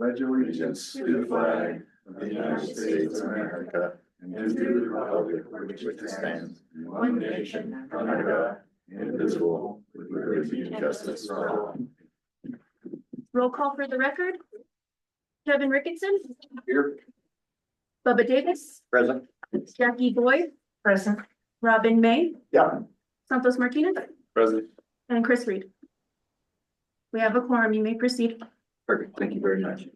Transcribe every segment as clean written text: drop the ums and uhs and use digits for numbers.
pledge allegiance to the flag of the United States of America and to the republic for which it stands, one nation, under God, indivisible, with liberty and justice for all. Roll call for the record. Kevin Ricketson. Here. Bubba Davis. Present. Jackie Boyd. Present. Robin May. Yeah. Santos Martinez. Present. And Chris Reed. We have a quorum. You may proceed. Perfect, thank you very much.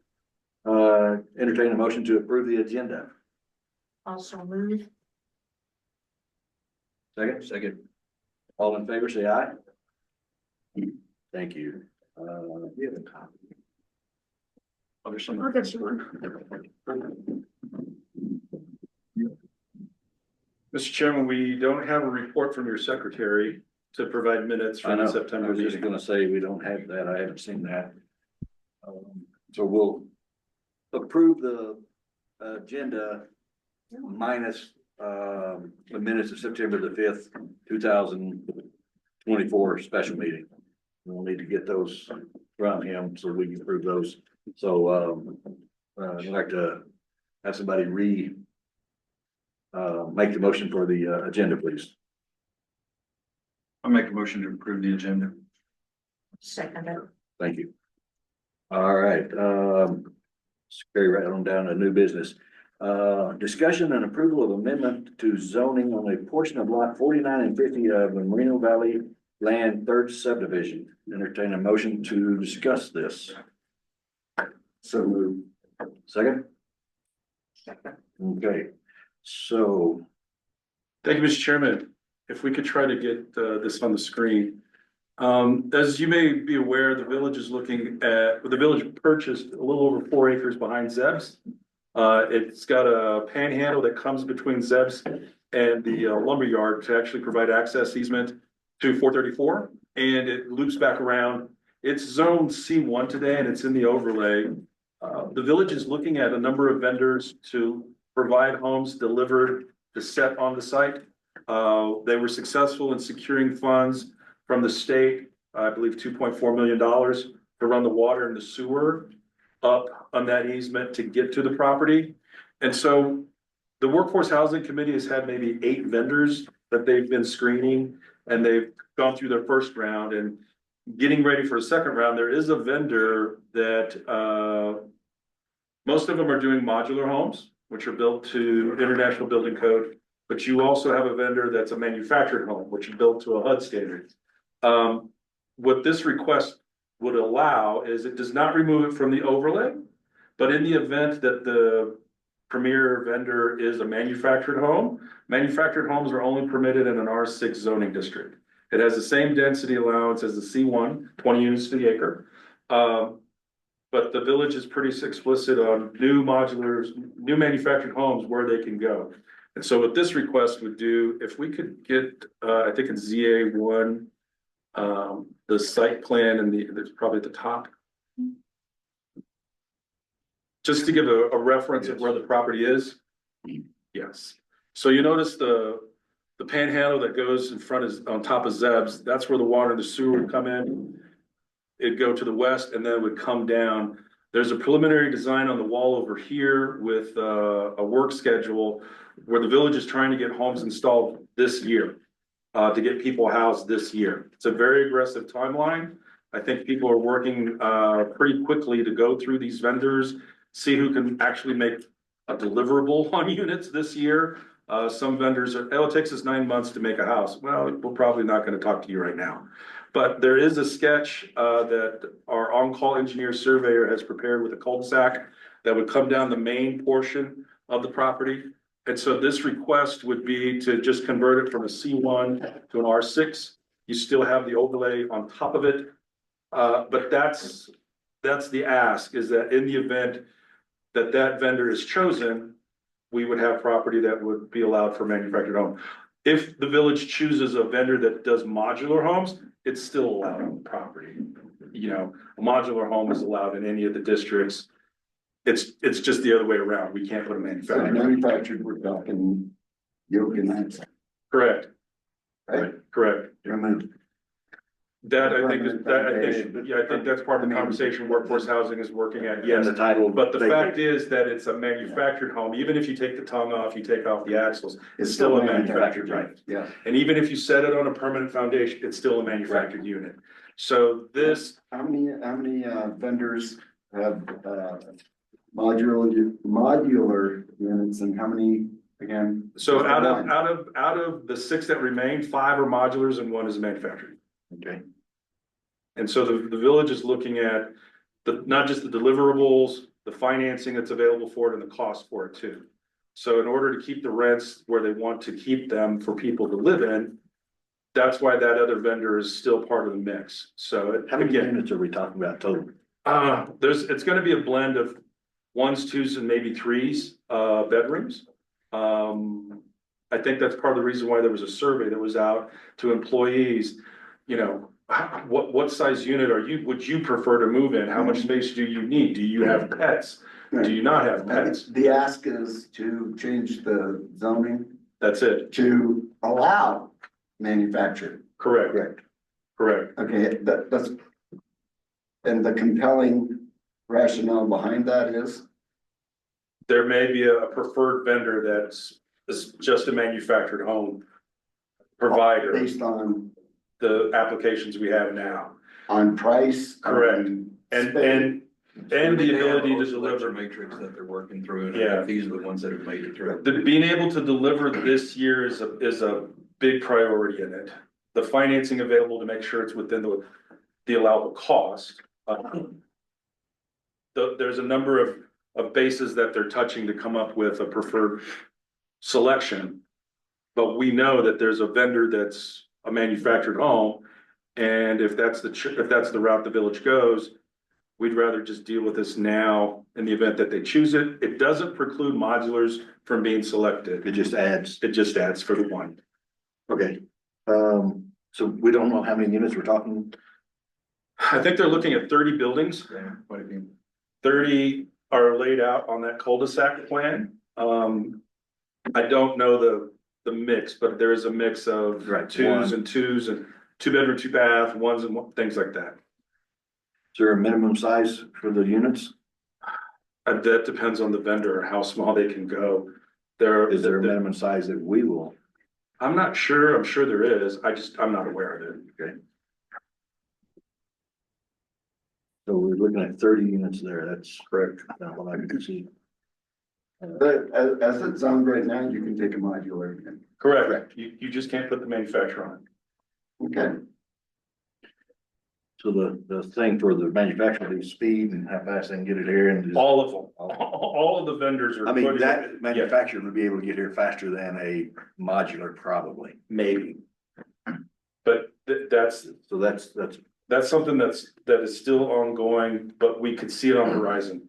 Entertain a motion to approve the agenda. Also move. Second. All in favor, say aye. Thank you. You have a copy. I'll get you one. Mr. Chairman, we don't have a report from your secretary to provide minutes I from know, the I September was just meeting. gonna say, we don't have that, I haven't seen that. So we'll approve the agenda minus the minutes of September the 5th, 2024 special meeting. We'll need to get those from him so we can approve those. So I'd like to have somebody make the motion for the agenda, please. I'll make a motion to approve the agenda. Second. Thank you. All right, let's carry right on down to new business. Discussion and approval of amendment to zoning on a portion of lot 49 and 50 of the Moreno Valley Land Third Subdivision. Entertain a motion to discuss this. So moved. Second? Okay, so, Thank you, Mr. Chairman. If we could try to get this on the screen. As you may be aware, the village purchased a little over 4 acres behind Zeb's. It's got a panhandle that comes between Zeb's and the lumberyard to actually provide access easement to 434, and it loops back around. It's zone C1 today, and it's in the overlay. The village is looking at a number of vendors to provide homes delivered to set on the site. They were successful in securing funds from the state, I believe $2.4 million to run the water and the sewer up on that easement to get to the property. And so the Workforce Housing Committee has had maybe 8 vendors that they've been screening, and they've gone through their first round and getting ready for a second round. There is a vendor that most of them are doing modular homes, which are built to International Building Code. But you also have a vendor that's a manufactured home, which is built to a HUD standard. What this request would allow is it does not remove it from the overlay, but in the event that the premier vendor is a manufactured home, manufactured homes are only permitted in an R6 zoning district. It has the same density allowance as the C1, 20 units to the acre. But the village is pretty explicit on new manufactured homes where they can go. And so what this request would do, if we could get, I think it's ZA1, the site plan and it's probably at the top. Just to give a reference of where the property is. Yes. So you notice the panhandle that goes in front is on top of Zeb's. That's where the water and the sewer would come in. It'd go to the west and then it would come down. There's a preliminary design on the wall over here with a work schedule where the village is trying to get homes installed this year, to get people housed this year. It's a very aggressive timeline. I think people are working pretty quickly to go through these vendors, see who can actually make a deliverable on units this year. Some vendors are, it takes us 9 months to make a house. Well, we're probably not going to talk to you right now. But there is a sketch that our on-call engineer surveyor has prepared with a cul-de-sac that would come down the main portion of the property. And so this request would be to just convert it from a C1 to an R6. You still have the overlay on top of it. But that's the ask, is that in the event that that vendor is chosen, we would have property that would be allowed for manufactured home. If the village chooses a vendor that does modular homes, it's still allowed on the property. You know, a modular home is allowed in any of the districts. It's just the other way around. We can't put a manufacturer. We're talking yoke and that's Correct. right. Correct. Removed. That I think is, Permanent that I foundation. think, yeah, I think that's part of the conversation workforce housing is working at, And yes. the title. But the vacate. fact is that it's a manufactured home, even if you take the tongue off, you take off the axles, it's still a manufactured unit. Yeah. And even if you set it on a permanent foundation, it's still a manufactured unit. So this, How many vendors have, modular units and how many, again? so just out of, one? out of the 6 that remain, 5 are modulars and 1 is manufactured. Okay, And so the village is looking at not just the deliverables, the financing that's available for it and the cost for it too. So in order to keep the rents where they want to keep them for people to live in, that's why that other vendor is still part of the mix. So how many again, units are we talking about total? it's gonna be a blend of 1s, 2s, and maybe 3s, bedrooms. I think that's part of the reason why there was a survey that was out to employees, you know, what size unit would you prefer to move in? How much space do you need? Do you have pets? Do you not have pets? The ask is to change the zoning That's it. to allow manufacturing. Correct, correct. Okay, that's. And the compelling rationale behind that is, There may be a preferred vendor that's just a manufactured home provider, based on, the applications we have now. on price. Correct. on And, space. and the They have a ability to whole selection deliver. matrix that they're working through, and Yeah. these are the ones that have made it through. Being able to deliver this year is a big priority in it. The financing available to make sure it's within the allowable cost. There's a number of bases that they're touching to come up with a preferred selection. But we know that there's a vendor that's a manufactured home. And if that's the route the village goes, we'd rather just deal with this now in the event that they choose it. It doesn't preclude modulars from being selected. It just adds, It just adds for the one. okay. So we don't know how many units we're talking, I think they're looking at 30 buildings. Yeah, quite a few. 30 are laid out on that cul-de-sac plan. I don't know the mix, but there is a mix of Right, 2s and 2s and 2-bedroom, 2-bath, 1s and things like that. is there a minimum size for the units? That depends on the vendor, how small they can go. Is there a minimum size that we will? I'm not sure. I'm sure there is. I'm not aware of it. Okay. So we're looking at 30 units there, that's correct, not what I can see. But as it's zoned right now, you can take a modular in. Correct. You just can't put the manufacturer on it. Okay, So the thing for the manufacturer is speed and how fast they can get it here and. just- All of them. All of the vendors are. I mean, putting- that manufacturer would be able to get here faster than a modular probably. Maybe. But that's So that's, something that is still ongoing, but we could see it on the horizon.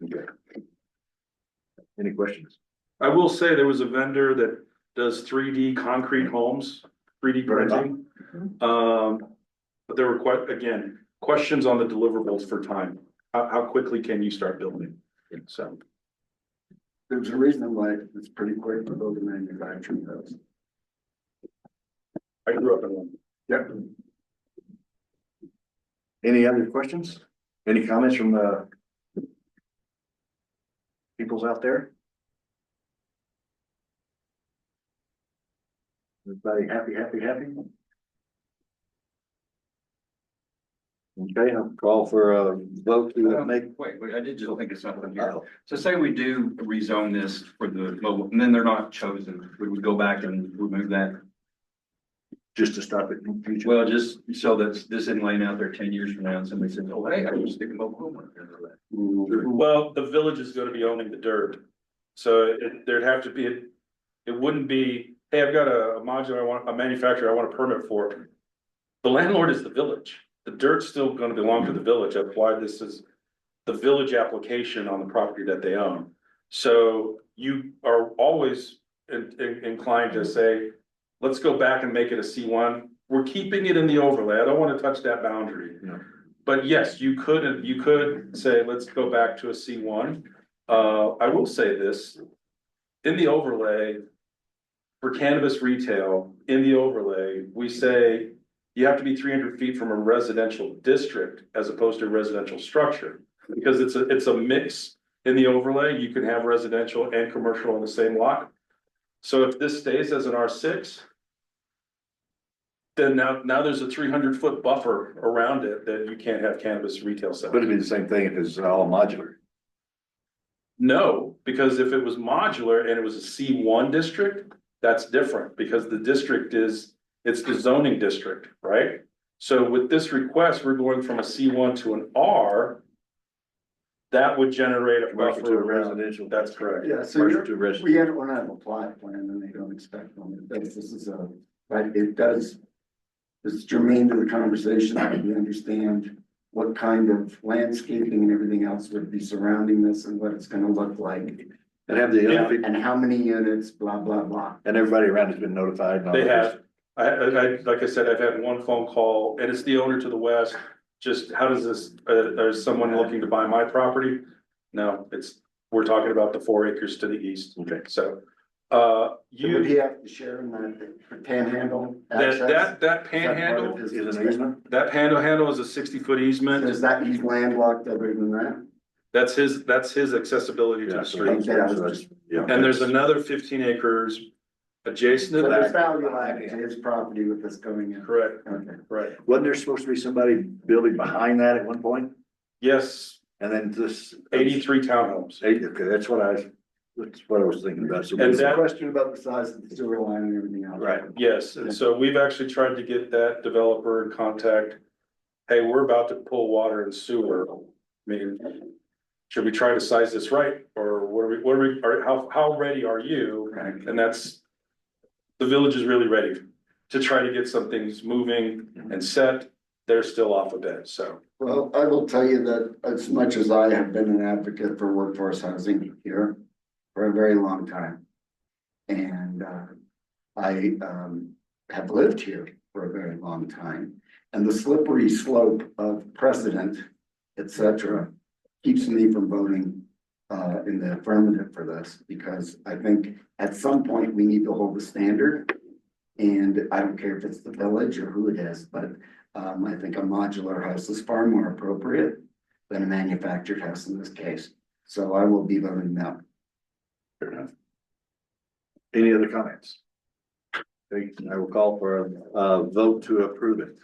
okay. Any questions? I will say there was a vendor that does 3D concrete homes, 3D printing. But there were questions on the deliverables for time. How quickly can you start building? So, there's a reason why it's pretty quick to build a manufacturing house. I grew up in one. Yep. Any other questions? Any comments from the peoples out there? Everybody happy? Okay, I'll call for a vote to make, Wait, I did just think of something here. So say we do rezone this for the mobile, and then they're not chosen, would we go back and remove that? just to stop it in the future. Well, just so that this isn't laying out there 10 years from now, and somebody says, oh, hey, I was sticking mobile home. on there." Well, the village is gonna be owning the dirt. So there'd have to be, it wouldn't be, hey, I've got a modular, a manufacturer, I want a permit for it. The landlord is the village. The dirt's still gonna belong to the village. That's why this is the village application on the property that they own. So you are always inclined to say, let's go back and make it a C1. We're keeping it in the overlay. I don't wanna touch that boundary. No. But yes, you could say, let's go back to a C1. I will say this, in the overlay, for cannabis retail, in the overlay, we say you have to be 300 feet from a residential district as opposed to a residential structure. Because it's a mix in the overlay, you can have residential and commercial on the same lot. So if this stays as an R6, then now there's a 300-foot buffer around it that you can't have cannabis retail But sales. it'd be the same thing if it's all modular. No, because if it was modular and it was a C1 district, that's different because the district it's the zoning district, right? So with this request, we're going from a C1 to an R. That would generate a Commercial buffer to a around, residential. that's correct. Yeah, so Commercial you're, to residential. we don't have a plot plan and they don't expect on it, this is a, but it does. It's germane to the conversation, that we understand what kind of landscaping and everything else would be surrounding this and what it's gonna look like. And have the, Yeah. And how many units, blah, blah, blah. and everybody around has been notified. and all They that. have, like I said, I've had one phone call and it's the owner to the west. Just how does this, there's someone looking to buy my property? No, we're talking about the 4 acres to the east. Okay. So, Would you, he have to share in that panhandle access? that Is panhandle, that part of his Is it an easement? that handle is a 60-foot easement. Is that, he's landlocked other than that? That's his accessibility to Yeah, the so street. that's- yeah. And there's another 15 acres adjacent to So there's that. value added to his property with this going in. Correct, Okay. correct. Wasn't there supposed to be somebody building behind that at one point? Yes, And then this. 83 townhomes. Okay, that's what I was thinking about. So And There's a that- question about the size of the sewer line and everything else. Right. Yes, and so we've actually tried to get that developer in contact. Hey, we're about to pull water and sewer. I mean, should we try to size this right? Or how ready are you? Right. And the village is really ready to try to get some things moving and set. They're still off a bit, so. Well, I will tell you that as much as I have been an advocate for workforce housing here for a very long time. And I have lived here for a very long time. And the slippery slope of precedent, et cetera, keeps me from voting in the affirmative for this. Because I think at some point we need to hold a standard. And I don't care if it's the village or who it is, but I think a modular house is far more appropriate than a manufactured house in this case. So I will be voting no. Fair enough. Any other comments? Okay, I will call for a vote to approve it.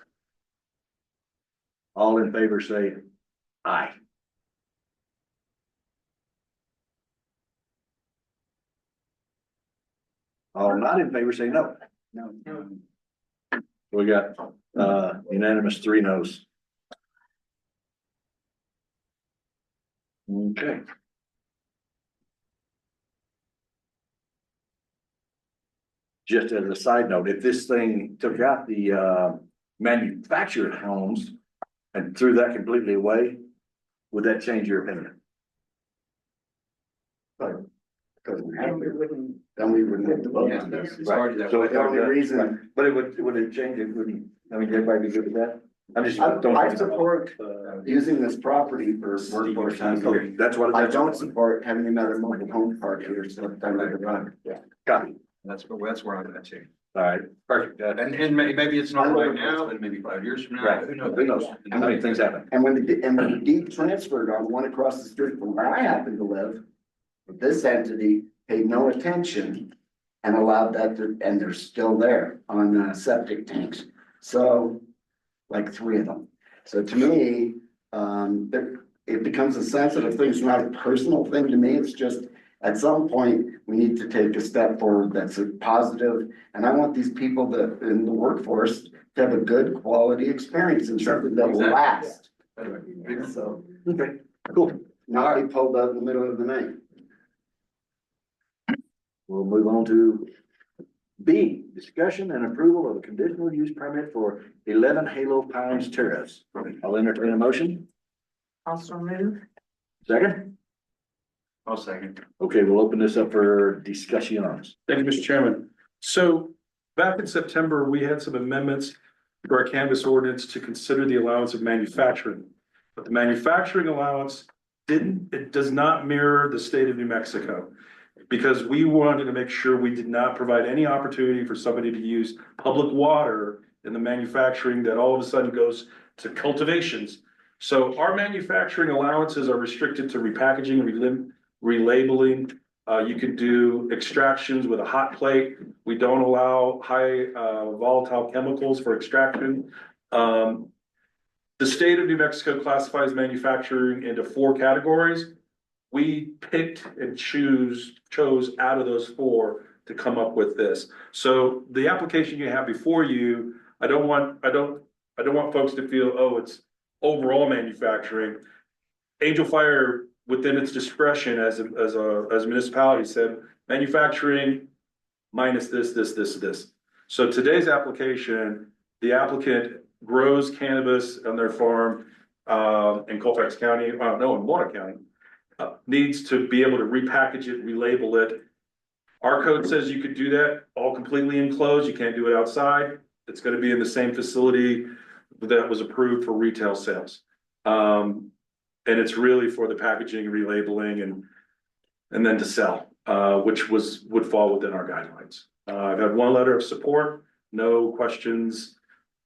All in favor say aye. All not in favor say no. No. We got unanimous 3 no's. Okay. Just as a side note, if this thing took out the manufactured homes and threw that completely away, would that change your opinion? Then we wouldn't have to vote on this. It's already that So way. The only reason, But would it change it? Wouldn't, I mean, everybody be good with that? I'm just. I support using this property for workforce housing. Okay, that's what. I don't support having another mobile home park here, so I'm not gonna. Copy. That's where I'm at too. All right, perfect. And maybe it's not right now, but maybe 5 years from now. Right, who knows? How many things happen? And when the deed transferred on one across the street from where I happen to live, this entity paid no attention and allowed that to, and they're still there on septic tanks. So, like 3 of them. So to me, it becomes a sensitive thing. It's not a personal thing to me. It's just at some point, we need to take a step forward that's a positive. And I want these people that in the workforce to have a good quality experience and something that will last. So, Okay, cool. not be pulled out in the middle of the night. We'll move on to B, discussion and approval of a conditional use permit for 11 Halo Pines Terrace. I'll entertain a motion. Also move. Second? I'll second. Okay, we'll open this up for discussion. Thank you, Mr. Chairman. So back in September, we had some amendments to our cannabis ordinance to consider the allowance of manufacturing. But the manufacturing allowance it does not mirror the state of New Mexico. Because we wanted to make sure we did not provide any opportunity for somebody to use public water in the manufacturing that all of a sudden goes to cultivations. So our manufacturing allowances are restricted to repackaging, relabeling. You could do extractions with a hot plate. We don't allow high volatile chemicals for extraction. The state of New Mexico classifies manufacturing into 4 categories. We picked and chose out of those 4 to come up with this. So the application you have before you, I don't want folks to feel, oh, it's overall manufacturing. Angel Fire, within its discretion as a municipality, said manufacturing minus this. So today's application, the applicant grows cannabis on their farm in Colfax County, in Warner County, needs to be able to repackage it, relabel it. Our code says you could do that all completely enclosed. You can't do it outside. It's going to be in the same facility that was approved for retail sales. And it's really for the packaging, relabeling, and then to sell, which would fall within our guidelines. I've had 1 letter of support, no questions,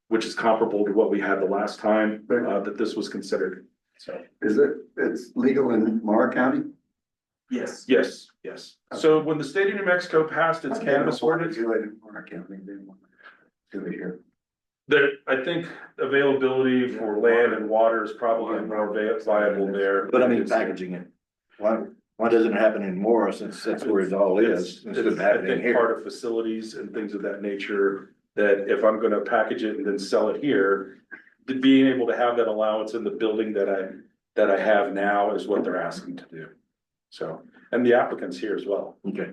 which is comparable to what we had the last time that this was considered. So It's legal in Mara County? Yes. yes. So when the state of New Mexico passed its cannabis ordinance, Mara County, they want to do it here. I think availability for land and water is probably more viable there. But I mean, packaging it. Why doesn't it happen in Mora since that's where it all is, instead of I happening think here? part of facilities and things of that nature, that if I'm gonna package it and then sell it here, being able to have that allowance in the building that I have now is what they're asking to do. So, and the applicants here as well. Okay,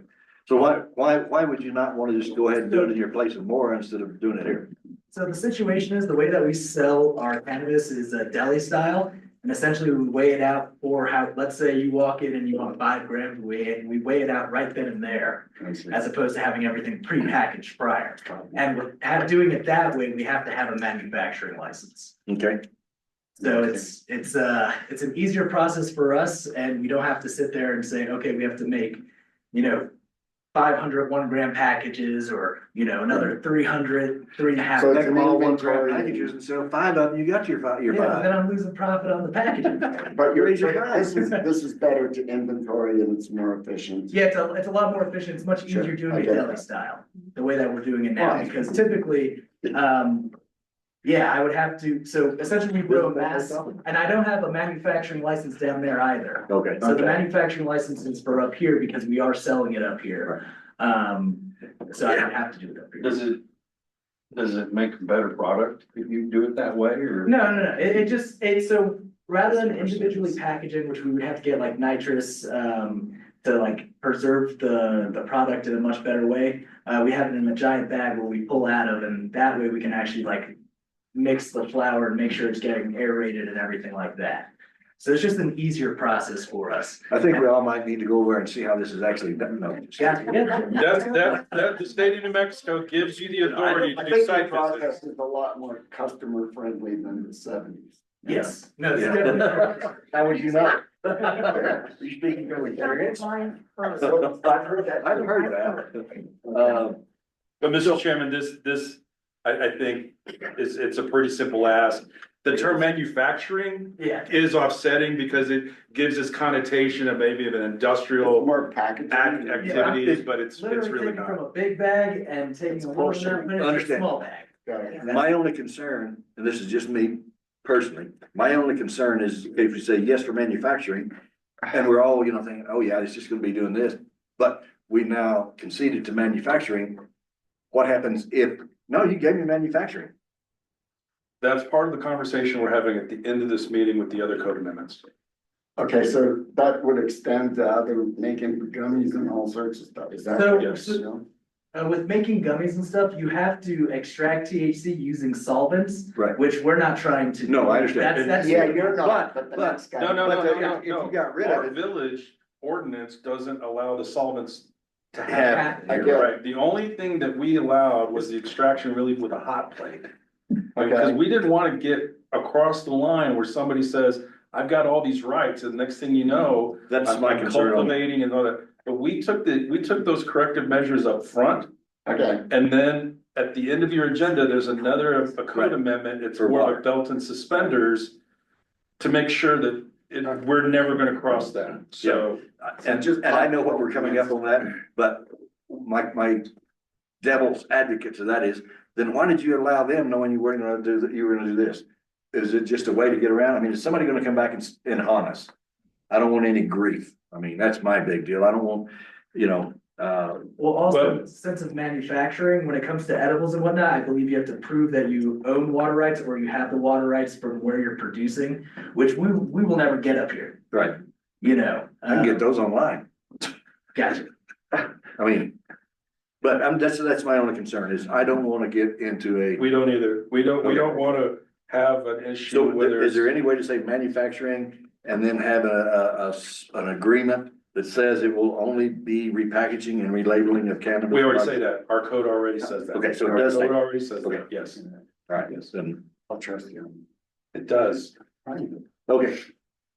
so why would you not want to just go ahead and do it in your place in Mora instead of doing it here? So the situation is, the way that we sell our cannabis is a deli style, and essentially we weigh it out for how, let's say you walk in and you want 5 grams, we weigh it out right then and there, as opposed to having everything pre-packaged prior. And with doing it that way, we have to have a manufacturing license. Okay, So it's an easier process for us, and we don't have to sit there and say, okay, we have to make, 500 1-gram packages, or, another 300, 3.5. So make them all 1 inventory. gram packages and sell 5 of them, you got your Yeah, five. then I'm losing profit on the packaging. But Raise your price. this is better to inventory and it's more efficient. Yeah, it's a lot more efficient. It's much easier Sure, doing I it get deli that. style, the way that we're doing it now, Right. because typically, I would have to, so essentially we grow a mass, and I don't have a manufacturing license down there either. Okay, So the Okay. manufacturing license is for up here because we are selling it up here. So I would have to do it up here. Does it make a better product if you do it that way, or? No, so rather than individually packaging, which we would have to get like nitrous, to like preserve the product in a much better way. We have it in a giant bag where we pull out of, and that way we can actually like mix the flour and make sure it's getting aerated and everything like that. So it's just an easier process for us. I think we all might need to go over and see how this is actually done. No. Yeah. That the state of New Mexico gives you the authority I to think do the site process visits. is a lot more customer friendly than the 70s. Yes, no, it's Yeah. definitely. How would you know? Are you speaking from experience? I've heard that. I've heard that. But Mr. Chairman, this, I think it's a pretty simple ask. The term manufacturing Yeah, is offsetting because it gives this connotation of maybe of an industrial More packaging. activities, but it's literally really taking from not. a big bag and taking a little bit and putting it in a Understand. small bag. My only concern, and this is just me personally, my only concern is if you say yes for manufacturing, and we're all, thinking, oh yeah, it's just gonna be doing this, but we now conceded to manufacturing. What happens if, no, you gave me manufacturing? That's part of the conversation we're having at the end of this meeting with the other code amendments. Okay, so that would extend to other making gummies and all sorts of stuff, is that? So- Yes. You know? With making gummies and stuff, you have to extract THC using solvents, Right. which we're not trying to. No, do. I understand. That's. Yeah, you're not, but the but- next guy. No, But if you got rid of Our it- village ordinance doesn't allow the solvents to Have- happen. I You're get it. right. The only thing that we allowed was the extraction really with a hot plate. Because Okay. we didn't want to get across the line where somebody says, I've got all these rights, and the next thing you know, That's I'm my concern. on- cultivating and all that. But we took those corrective measures up front, Okay, and then at the end of your agenda, there's another, a code amendment, it's For more water. like belt and suspenders. To make sure that we're never gonna cross that, so. And I know what we're coming up on that, but my devil's advocate to that is, then why did you allow them knowing you weren't gonna do that, you were gonna do this? Is it just a way to get around? I mean, is somebody gonna come back and haunt us? I don't want any grief. I mean, that's my big deal. I don't want, Well, also, sense of manufacturing, when it comes to edibles and whatnot, I believe you have to prove that you own water rights or you have the water rights from where you're producing, which we will never get up here, right, you know. I can get those online. Gotcha. I mean, but that's my only concern is I don't wanna get into a. We don't either, we don't wanna have an issue So whether. is there any way to say manufacturing and then have an agreement that says it will only be repackaging and relabeling of cannabis? We already say that, our code already says that. Okay, so it Our does say- code already says Okay. that, yes, All right, yes, then, I'll trust you. It does. okay.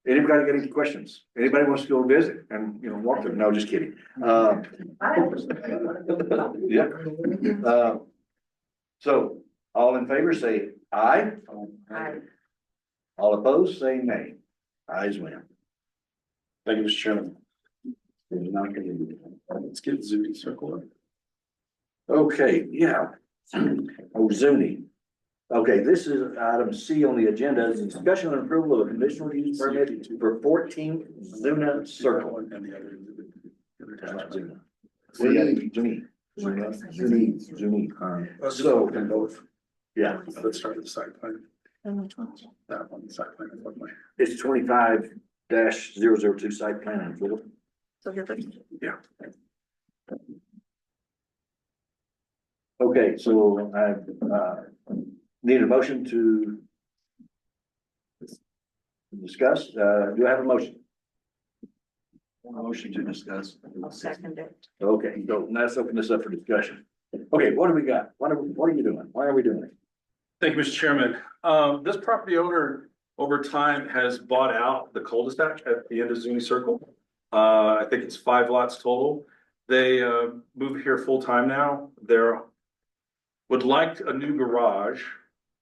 Anybody got any questions? Anybody wants to go visit and, walk through? No, just kidding. Yeah. So all in favor, say aye. Aye. All opposed, say nay. Ayes win. Thank you, Mr. Chairman. Let's get Zuni circle. Okay, yeah. Oh, Zuni. Okay, this is item C on the agenda, is discussion and approval of a conditional use permit for 14 Zuna Circle. And the other. Zuni. So, yeah, Let's start with the site plan, And which one? that one, the site plan. is what my- it's 25-002 site plan and approval. So you're good. Okay, so I need a motion to discuss. Do I have a motion? Motion to discuss. I'll second it. Okay, so now let's open this up for discussion. Okay, what do we got? What are you doing? Why are we doing it? Thank you, Mr. Chairman. This property owner over time has bought out the cul-de-sac at the end of Zuni Circle. I think it's 5 lots total. They move here full-time now. They're would like a new garage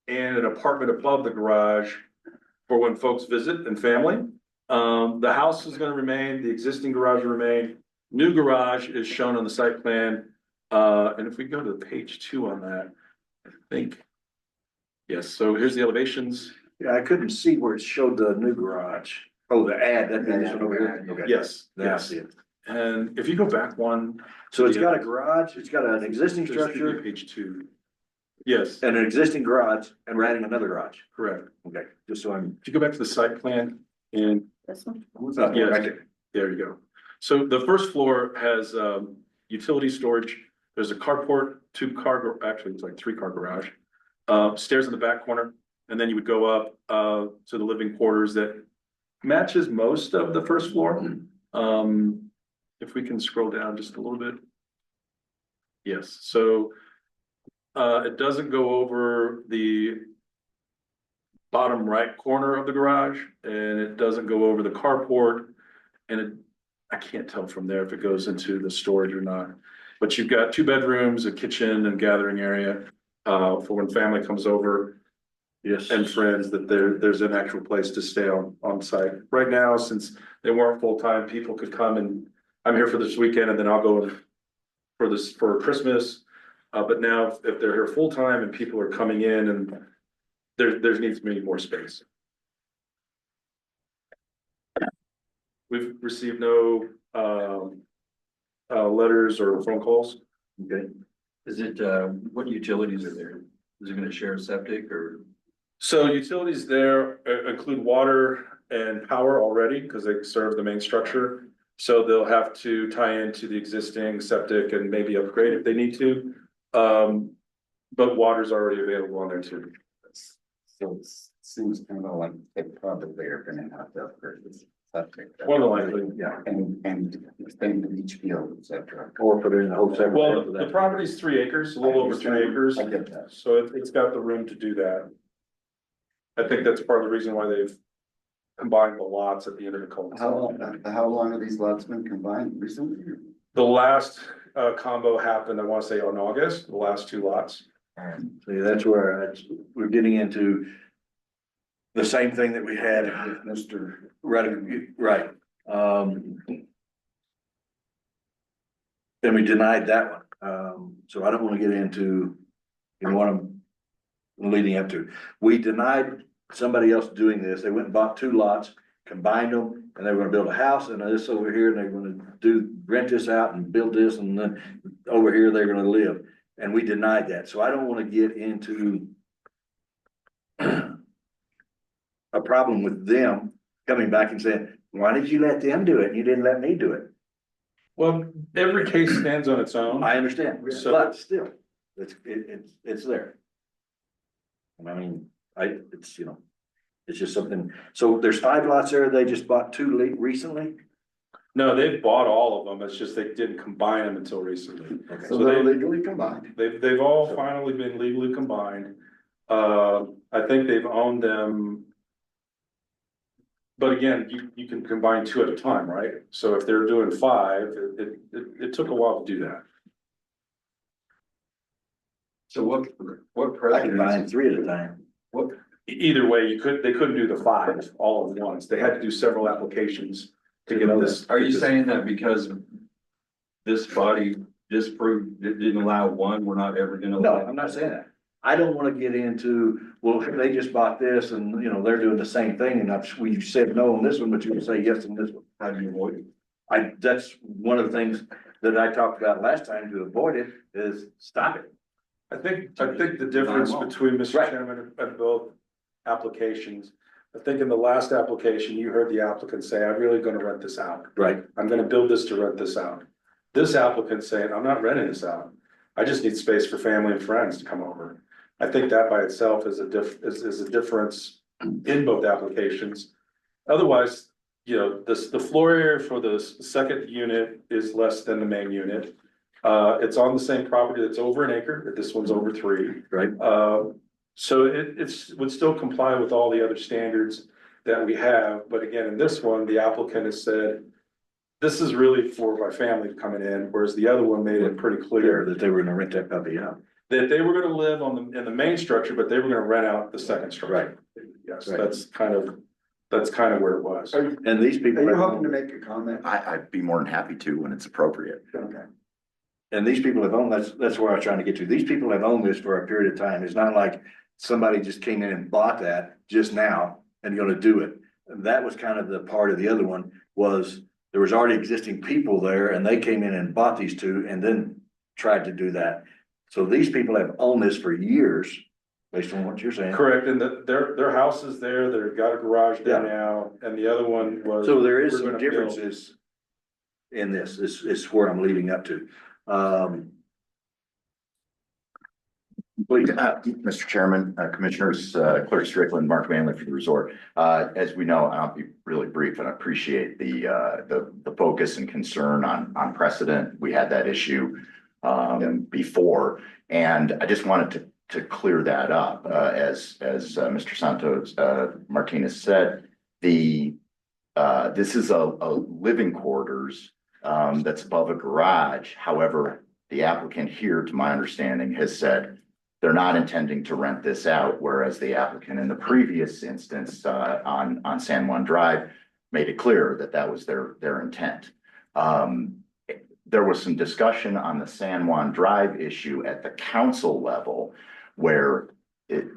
and an apartment above the garage for when folks visit and family. The house is gonna remain, the existing garage will remain. New garage is shown on the site plan. And if we go to page 2 on that, I think. Yes, so here's the elevations. Yeah, I couldn't see where it showed the new garage. Oh, the ad, that this one over here. Okay. Yes, That's yes. it. And if you go back one. So it's got a garage, it's got an existing Just give me structure Page 2. Yes, and an existing garage, and we're adding another garage. correct. Okay, just so I'm. If you go back to the site plan and This one? Yes. Right there. there you go. So the first floor has utility storage. There's a carport, 2-car, actually it's like 3-car garage. Stairs in the back corner, and then you would go up to the living quarters that matches most of the first floor. If we can scroll down just a little bit. Yes, so it doesn't go over the bottom right corner of the garage, and it doesn't go over the carport. And I can't tell from there if it goes into the storage or not. But you've got 2 bedrooms, a kitchen and gathering area for when family comes over Yes. and friends, that there's an actual place to stay on site. Right now, since they weren't full-time, people could come and I'm here for this weekend and then I'll go for Christmas. But now if they're here full-time and people are coming in and there needs to be more space. We've received no letters or phone calls. Okay. Is it, what utilities are there? Is it gonna share septic or? So utilities there include water and power already because they serve the main structure. So they'll have to tie into the existing septic and maybe upgrade if they need to. But water's already available on there too. So it seems kind of like they probably are gonna have to upgrade this septic. More than likely, Yeah, And expand the beach field, et cetera. or put it in the whole separate. well, the property's 3 acres, a little over 3 acres. I get that. So it's got the room to do that. I think that's part of the reason why they've combined the lots at the end of the cul-de-sac. How long have these lots been combined recently? The last combo happened, I wanna say in August, the last two lots. See, that's where we're getting into the same thing that we had with Mr. Right. Then we denied that one. So I don't want to get into, what I'm leading up to. We denied somebody else doing this. They went and bought two lots, combined them, and they were gonna build a house and this over here, and they're gonna rent this out and build this, and then over here, they're gonna live. And we denied that. So I don't want to get into a problem with them coming back and saying, why did you let them do it? and You didn't let me do it. Well, every case stands on its own. I understand, So- but still, it's there. And I mean, it's just something, so there's 5 lots there, they just bought 2 recently? No, they've bought all of them, it's just they didn't combine them until recently. Okay. So they're legally combined. They've all finally been legally combined. I think they've owned them. But again, you can combine 2 at a time, right? So if they're doing 5, it took a while to do that. So what I can buy precedents, 3 at a time. Either way, they couldn't do the 5 all at once. They had to do several applications to get this. are you saying that because this body disproved, it didn't allow one, we're not ever gonna? No, allow- I'm not saying that. I don't wanna get into, well, they just bought this and, they're doing the same thing and we said no on this one, but you can say yes on this one. How do you avoid it? That's one of the things that I talked about last time to avoid it is stop it. I think the difference Very well. between, Mr. Right. Chairman, and both applications, I think in the last application, you heard the applicant say, I'm really gonna rent this out. Right. I'm gonna build this to rent this out. This applicant saying, I'm not renting this out. I just need space for family and friends to come over. I think that by itself is a difference in both applications. Otherwise, the floor area for the second unit is less than the main unit. It's on the same property that's over an acre, this one's over 3. Right. So would still comply with all the other standards that we have, but again, in this one, the applicant has said, this is really for my family coming in, whereas the other one made it pretty clear That they were gonna rent that puppy out. that they were gonna live in the main structure, but they were gonna rent out the second structure. Right. Yes, Right. that's kind of where it was. And these people. Are you hoping to make a comment? I'd be more than happy to when it's appropriate. Okay. And these people have owned, that's where I was trying to get to. These people have owned this for a period of time. It's not like somebody just came in and bought that just now and gonna do it. And that was kind of the part of the other one was there was already existing people there and they came in and bought these 2 and then tried to do that. So these people have owned this for years, based on what you're saying. Correct, and their house is there, they've got a garage there Yeah. now, and the other one was. So there is we're some gonna build- differences in this, is where I'm leading up to. Please. Mr. Chairman, Commissioners, Clerk Strickland, Mark Manley for the resort. As we know, I'll be really brief and I appreciate the focus and concern on precedent. We had that issue before, and I just wanted to clear that up. As Mr. Santos Martinez said, this is a living quarters that's above a garage. However, the applicant here, to my understanding, has said they're not intending to rent this out, whereas the applicant in the previous instance on San Juan Drive made it clear that that was their intent. There was some discussion on the San Juan Drive issue at the council level where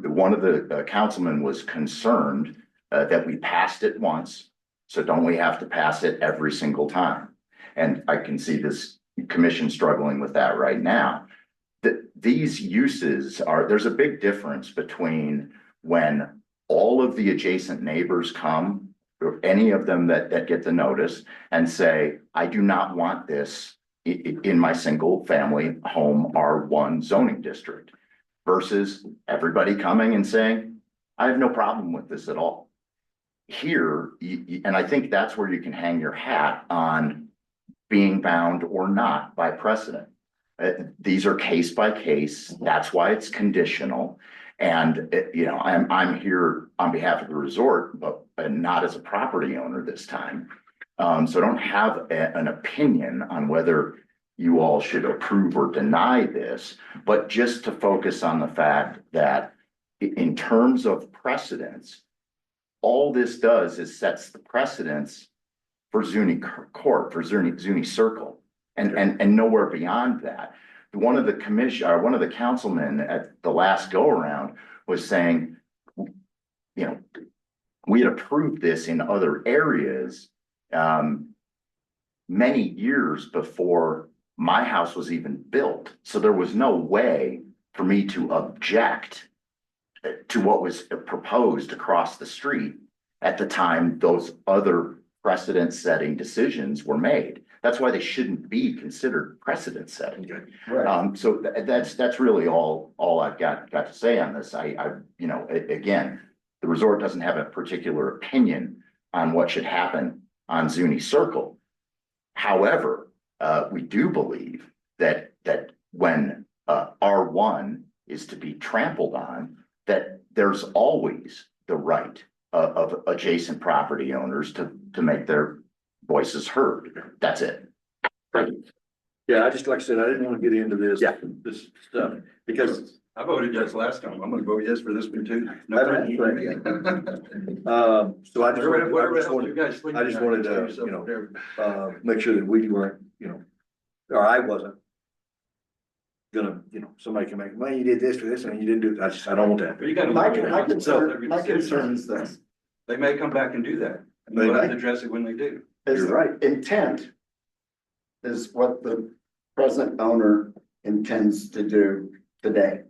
one of the councilmen was concerned that we passed it once, so don't we have to pass it every single time? And I can see this commission struggling with that right now. These uses there's a big difference between when all of the adjacent neighbors come, or any of them that get the notice and say, I do not want this in my single family home R1 zoning district, versus everybody coming and saying, I have no problem with this at all. Here, and I think that's where you can hang your hat on being bound or not by precedent. These are case by case. That's why it's conditional. And I'm here on behalf of the resort, but not as a property owner this time. So I don't have an opinion on whether you all should approve or deny this, but just to focus on the fact that in terms of precedence, all this does is sets the precedence for Zuni Court, for Zuni Circle, and nowhere beyond that. One of the one of the councilmen at the last go around was saying, you know, we had approved this in other areas many years before my house was even built. So there was no way for me to object to what was proposed across the street at the time those other precedent-setting decisions were made. That's why they shouldn't be considered precedent-setting. So that's really all I've got to say on this. You know, again, the resort doesn't have a particular opinion on what should happen on Zuni Circle. However, we do believe that when R1 is to be trampled on, that there's always the right of adjacent property owners to make their voices heard. That's it. Yeah, I just, like I said, I didn't want to get into this. Yeah. This stuff, because, I voted yes last time. I'm gonna vote yes for this one too. so I just wanted to, you know, make sure that we weren't, you know, or I wasn't gonna, you know, somebody can make, well, you did this for this and you didn't do it. I don't want that. But you gotta. My concern is this, They may come back and do that. And They we'll have may. to address it when they do. is You're right. intent is what the present owner intends to do today.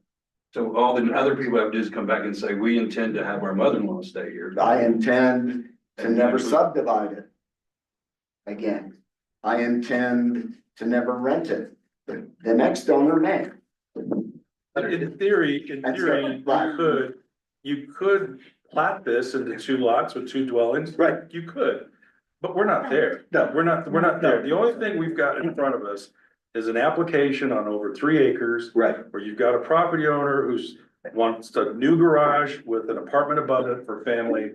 So all the other people have to do is come back and say, we intend to have our mother-in-law stay here. I intend to never subdivide it again. I intend to never rent it. The next owner may. In theory, you could plat this into 2 lots with 2 dwellings. Right. You could, but we're not there. No. We're not there. The only thing we've got in front of us is an application on over 3 acres. Right. Where you've got a property owner who's wants a new garage with an apartment above it for family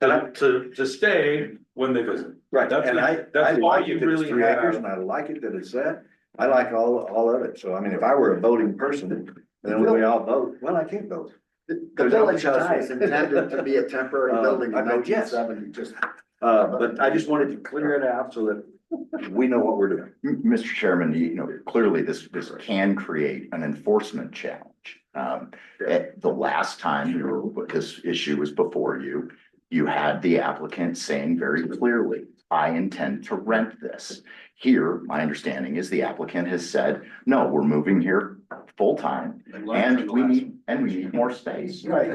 to stay when they visit. Right, That's and it. I That's all like you it that it's really 3 have. acres, and I like it that it's that. I like all of it. So I mean, if I were a voting person, then we all vote. Well, I can't vote. The There's village no house was choice. intended to be a temporary building in I vote yes. 1970, just. But I just wanted to clear it out so that we know what we're doing. Mr. Chairman, you know, clearly this can create an enforcement challenge. At the last time this issue was before you, you had the applicant saying very clearly, I intend to rent this. Here, my understanding is the applicant has said, no, we're moving here full-time and we need more space. Right.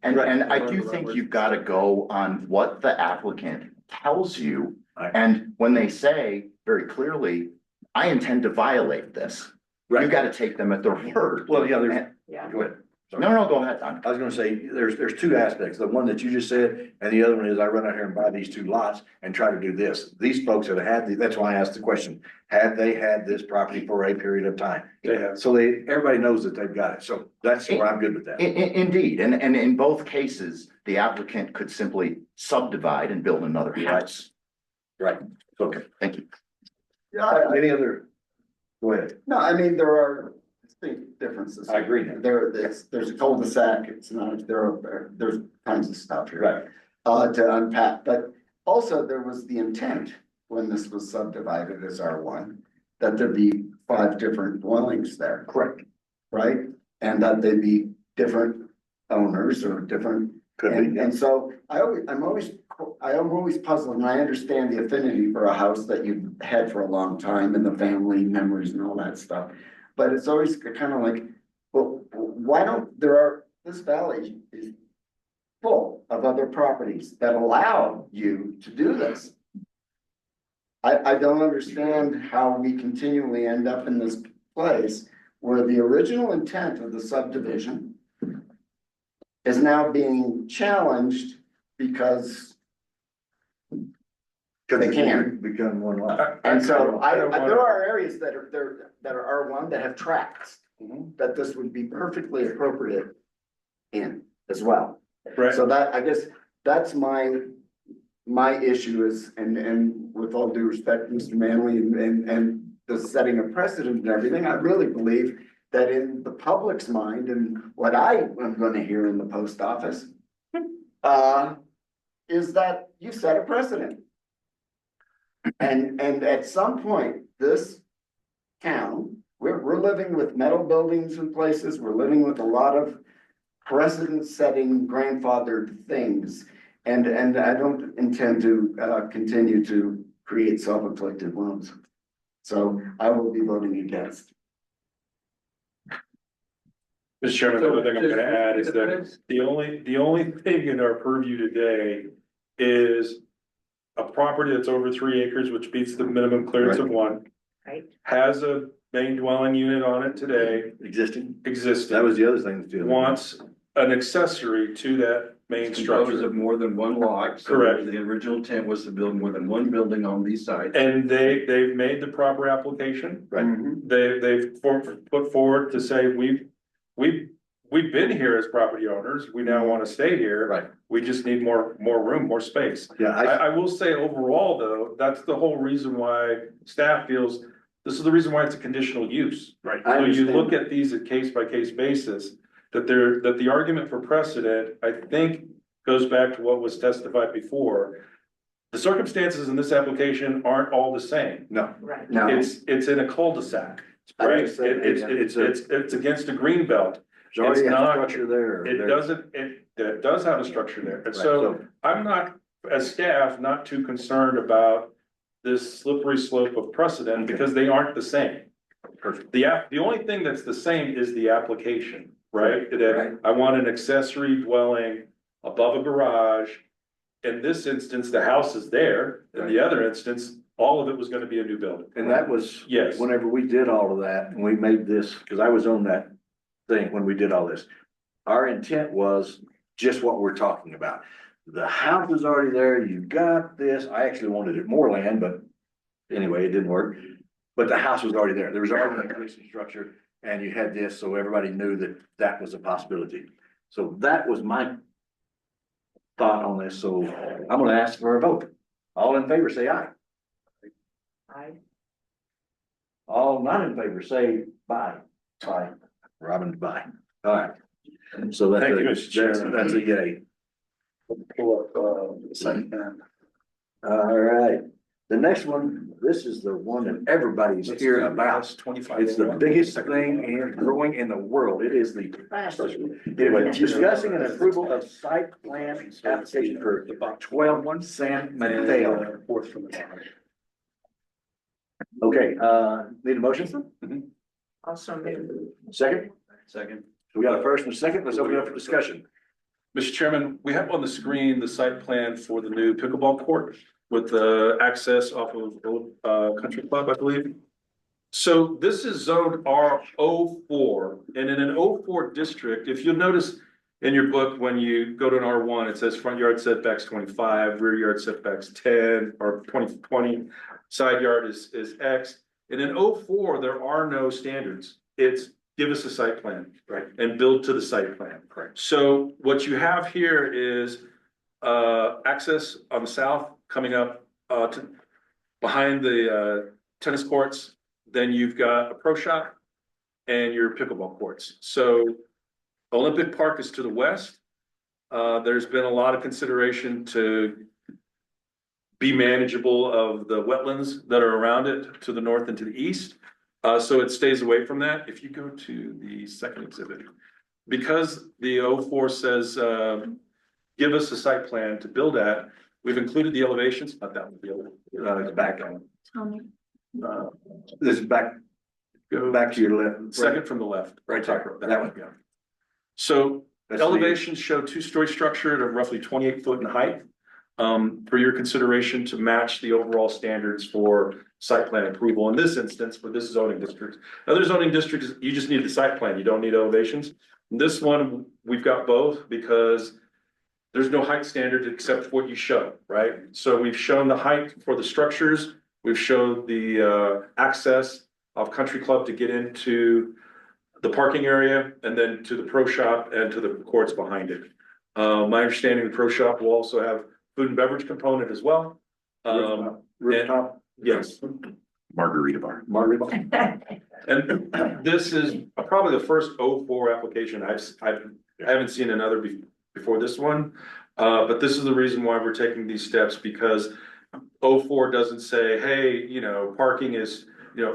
And I do think you've got to go on what the applicant tells you. And when they say very clearly, I intend to violate this, you've got to take them at their word. Well, yeah, And- go ahead. Sorry. No, go ahead. I was gonna say, there's 2 aspects. The one that you just said, and the other one is I run out here and buy these 2 lots and try to do this. These folks have had, that's why I asked the question, have they had this property for a period of time? They have. So everybody knows that they've got it. So that's where I'm good with that. Indeed, and in both cases, the applicant could simply subdivide and build another house. Right. Okay. Thank you. Yeah, Any other? Go ahead. no, I mean, there are distinct differences. I agree. There's a cul-de-sac, it's not, there's tons of stuff here. Right. To unpack, but also there was the intent when this was subdivided as R1, that there be 5 different dwellings there. Correct. Right? And that they be different owners or different. Could be, yeah. And so I'm always puzzled, and I understand the affinity for a house that you've had for a long time and the family memories and all that stuff. But it's always kind of like, well, why don't this valley is full of other properties that allow you to do this. I don't understand how we continually end up in this place where the original intent of the subdivision is now being challenged because they can. Become one lot. And so there are areas that are R1 that have tracts that this would be perfectly appropriate in as well. Right. So that, I guess, that's my issue is, and with all due respect, Mr. Manley and the setting of precedent and everything, I really believe that in the public's mind and what I am gonna hear in the post office. Is that you set a precedent. And at some point, this town, we're living with metal buildings in places, we're living with a lot of precedent-setting grandfathered things. And I don't intend to continue to create self-inflicted wounds. So I will be voting against. Mr. Chairman, the other thing I'm gonna add is that the only thing in our purview today is a property that's over 3 acres, which beats the minimum clearance of 1. Right. Has a main dwelling unit on it today, Existing, that existing, was the other thing. too. wants an accessory to that main It's composed structure. of more than one lot. So Correct. The original intent was to build more than one building on these sites. And they've made the proper application. Right. They've put forward to say, we've been here as property owners, we now wanna stay here. Right. We just need more room, more space. Yeah, I will say overall, though, that's the whole reason why staff feels, this is the reason why it's a conditional use. Right. I So you understand. look at these at case by case basis, that the argument for precedent, I think, goes back to what was testified before. The circumstances in this application aren't all the same. no, Right. No, It's in a cul-de-sac, I right? understand. It's against a green belt. there's already It's a not- structure there. It does have a structure there. And Right, so I'm not, as staff, not too concerned about this slippery slope of precedent because they aren't the same. Perfect. The only thing that's the same is the application, right? Right. That I want an accessory dwelling above a garage. In this instance, the house is there. In the other instance, all of it was gonna be a new building. And that was. Yes. Whenever we did all of that, and we made this, because I was on that thing when we did all this. Our intent was just what we're talking about. The house is already there, you got this, I actually wanted it more land, but anyway, it didn't work. But the house was already there, there was already an existing structure, and you had this, so everybody knew that that was a possibility. So that was my thought on this, so I'm gonna ask for a vote. All in favor, say aye. Aye. All not in favor, say bye. Bye. Robin's bye. All right. So that's Thank you, a, Mr. Chairman. that's a yay. Pull up, the site plan. All right. The next one, this is the one that everybody's hearing about. 25. It's the biggest thing in growing in the world. It is the fastest. Anyway, discussing an approval of site plan application for 12 San Mateo. Fourth from the top. Okay, need a motion? Also moved. Second? Second. So we got a first and a second. Let's open it up for discussion. Mr. Chairman, we have on the screen the site plan for the new pickleball court with the access off of Country Club, I believe. So this is zoned R04, and in an 04 district, if you'll notice in your book, when you go to an R1, it says front yard setbacks 25, rear yard setbacks 10 or 20, side yard is X. And in 04, there are no standards. It's give us a site plan. Right. And build to the site plan. Correct. So what you have here is access on the south coming up to behind the tennis courts. Then you've got a pro shop and your pickleball courts. So Olympic Park is to the west. There's been a lot of consideration to be manageable of the wetlands that are around it to the north and to the east. So it stays away from that. If you go to the second exhibit, because the 04 says, give us a site plan to build at, we've included the elevations, not that one, the other, It's back on. Tell me. This is back, go back to your left. second from the left. Right there. That one, yeah. So That's the- elevations show two-story structure at roughly 28 foot in height. For your consideration to match the overall standards for site plan approval in this instance for this zoning district. Other zoning districts, you just need the site plan, you don't need elevations. This one, we've got both because there's no height standard except what you show, right? So we've shown the height for the structures, we've showed the access of Country Club to get into the parking area and then to the pro shop and to the courts behind it. My understanding, the pro shop will also have food and beverage component as well. Rooftop. Yes. Margarita bar. Margaret? And this is probably the first 04 application I haven't seen another before this one. But this is the reason why we're taking these steps, because 04 doesn't say, hey, parking is,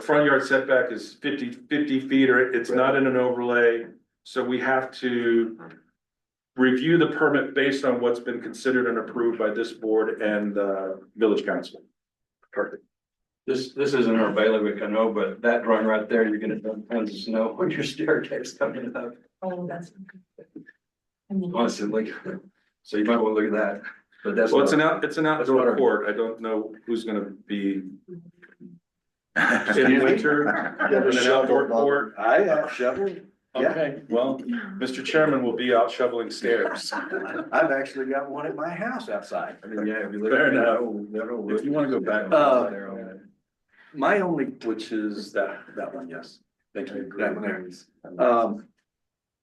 front yard setback is 50 feet, or it's not in an overlay. So we have to review the permit based on what's been considered and approved by this board and the village council. Perfect. This isn't our bailiwick, I know, but that drawing right there, you're gonna dump tons of snow on your staircase coming up. Oh, that's. Honestly, like, so you might wanna look at that, but that's. Well, not- it's an outdoor report. I don't know who's gonna be in winter in an outdoor court. I have shoveled. Yeah. Okay, well, Mr. Chairman will be out shoveling stairs. I've actually got one at my house outside. I mean, yeah, if you look. Fair at enough. that, if you wanna go back. there on that. My only, which is that one, yes. Thank you. That one there.